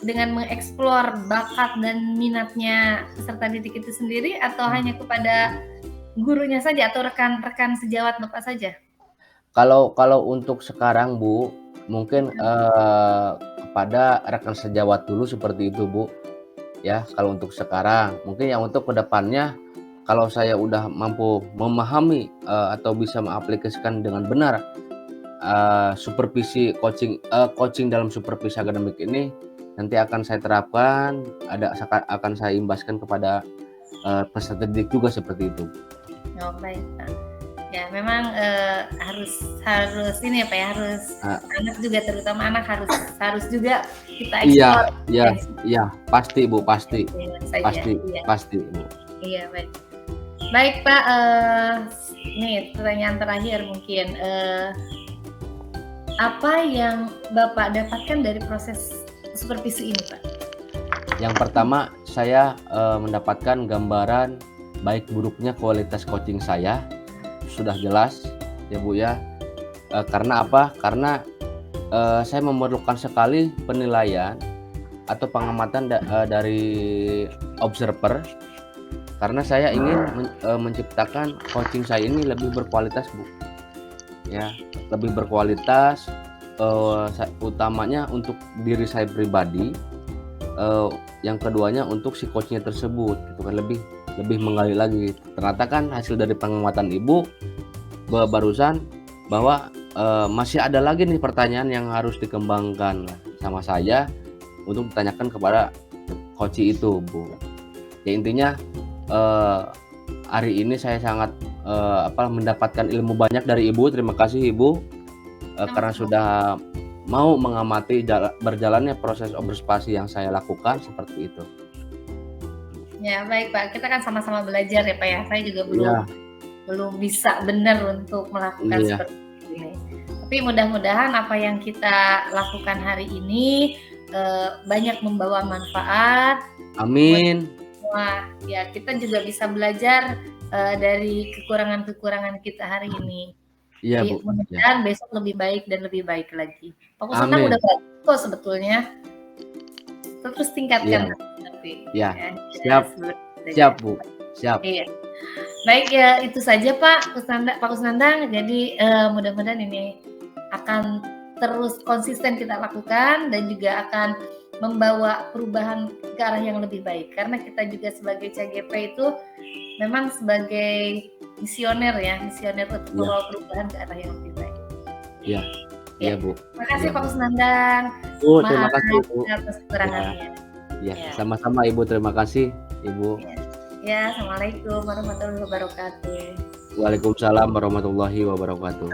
dengan mengeksplor bakat dan minatnya peserta didik itu sendiri, atau hanya kepada gurunya saja atau rekan-rekan sejawat Bapak saja?
Kalau untuk sekarang Bu, mungkin kepada rekan sejawat dulu seperti itu Bu. Ya, kalau untuk sekarang, mungkin yang untuk kedepannya, kalau saya udah mampu memahami atau bisa mengaplikasikan dengan benar supervisi coaching dalam supervisi akademik ini, nanti akan saya terapkan, akan saya imbaskan kepada peserta didik juga seperti itu.
Oh, baik Pak. Ya memang harus ini ya Pak ya, harus anak juga, terutama anak harus juga kita eksplor.
Iya, pasti Bu, pasti Bu.
Iya, baik Pak. Nih pertanyaan terakhir mungkin, apa yang Bapak dapatkan dari proses supervisi ini Pak?
Yang pertama, saya mendapatkan gambaran baik buruknya kualitas coaching saya sudah jelas ya Bu ya. Karena apa? Karena saya memerlukan sekali penilaian atau pengamatan dari observer, karena saya ingin menciptakan coaching saya ini lebih berkualitas Bu ya, lebih berkualitas, utamanya untuk diri saya pribadi, yang keduanya untuk si coachnya tersebut gitu kan, lebih menggali lagi. Ternyata kan hasil dari pengamatan Ibu barusan bahwa masih ada lagi nih pertanyaan yang harus dikembangkan sama saya untuk ditanyakan kepada coach itu Bu. Ya intinya hari ini saya sangat mendapatkan ilmu banyak dari Ibu. Terima kasih Ibu karena sudah mau mengamati berjalannya proses observasi yang saya lakukan seperti itu.
Ya baik Pak, kita kan sama-sama belajar ya Pak ya. Saya juga belum bisa benar untuk melakukan seperti ini. Tapi mudah-mudahan apa yang kita lakukan hari ini banyak membawa manfaat.
Amin.
Wah, ya kita juga bisa belajar dari kekurangan-kekurangan kita hari ini.
Iya
Jadi,
Bu.
mudah-mudahan besok lebih baik dan lebih baik lagi. Pak Kusnandang udah baik kok sebetulnya. Terus tingkatkan nanti.
Ya. Siap Bu. Siap.
Iya. Baik ya, itu saja Pak Kusnandang. Jadi mudah-mudahan ini akan terus konsisten kita lakukan dan juga akan membawa perubahan ke arah yang lebih baik. Karena kita juga sebagai CGP itu memang sebagai misioner untuk membawa perubahan ke arah yang lebih baik.
Iya Bu.
Terima kasih Pak Kusnandang.
Bu, terima kasih Bu
atas kekurangannya.
Ya, sama-sama Ibu, terima kasih Ibu.
Ya, Assalamualaikum warahmatullahi wabarakatuh.
Waalaikumsalam warahmatullahi wabarakatuh.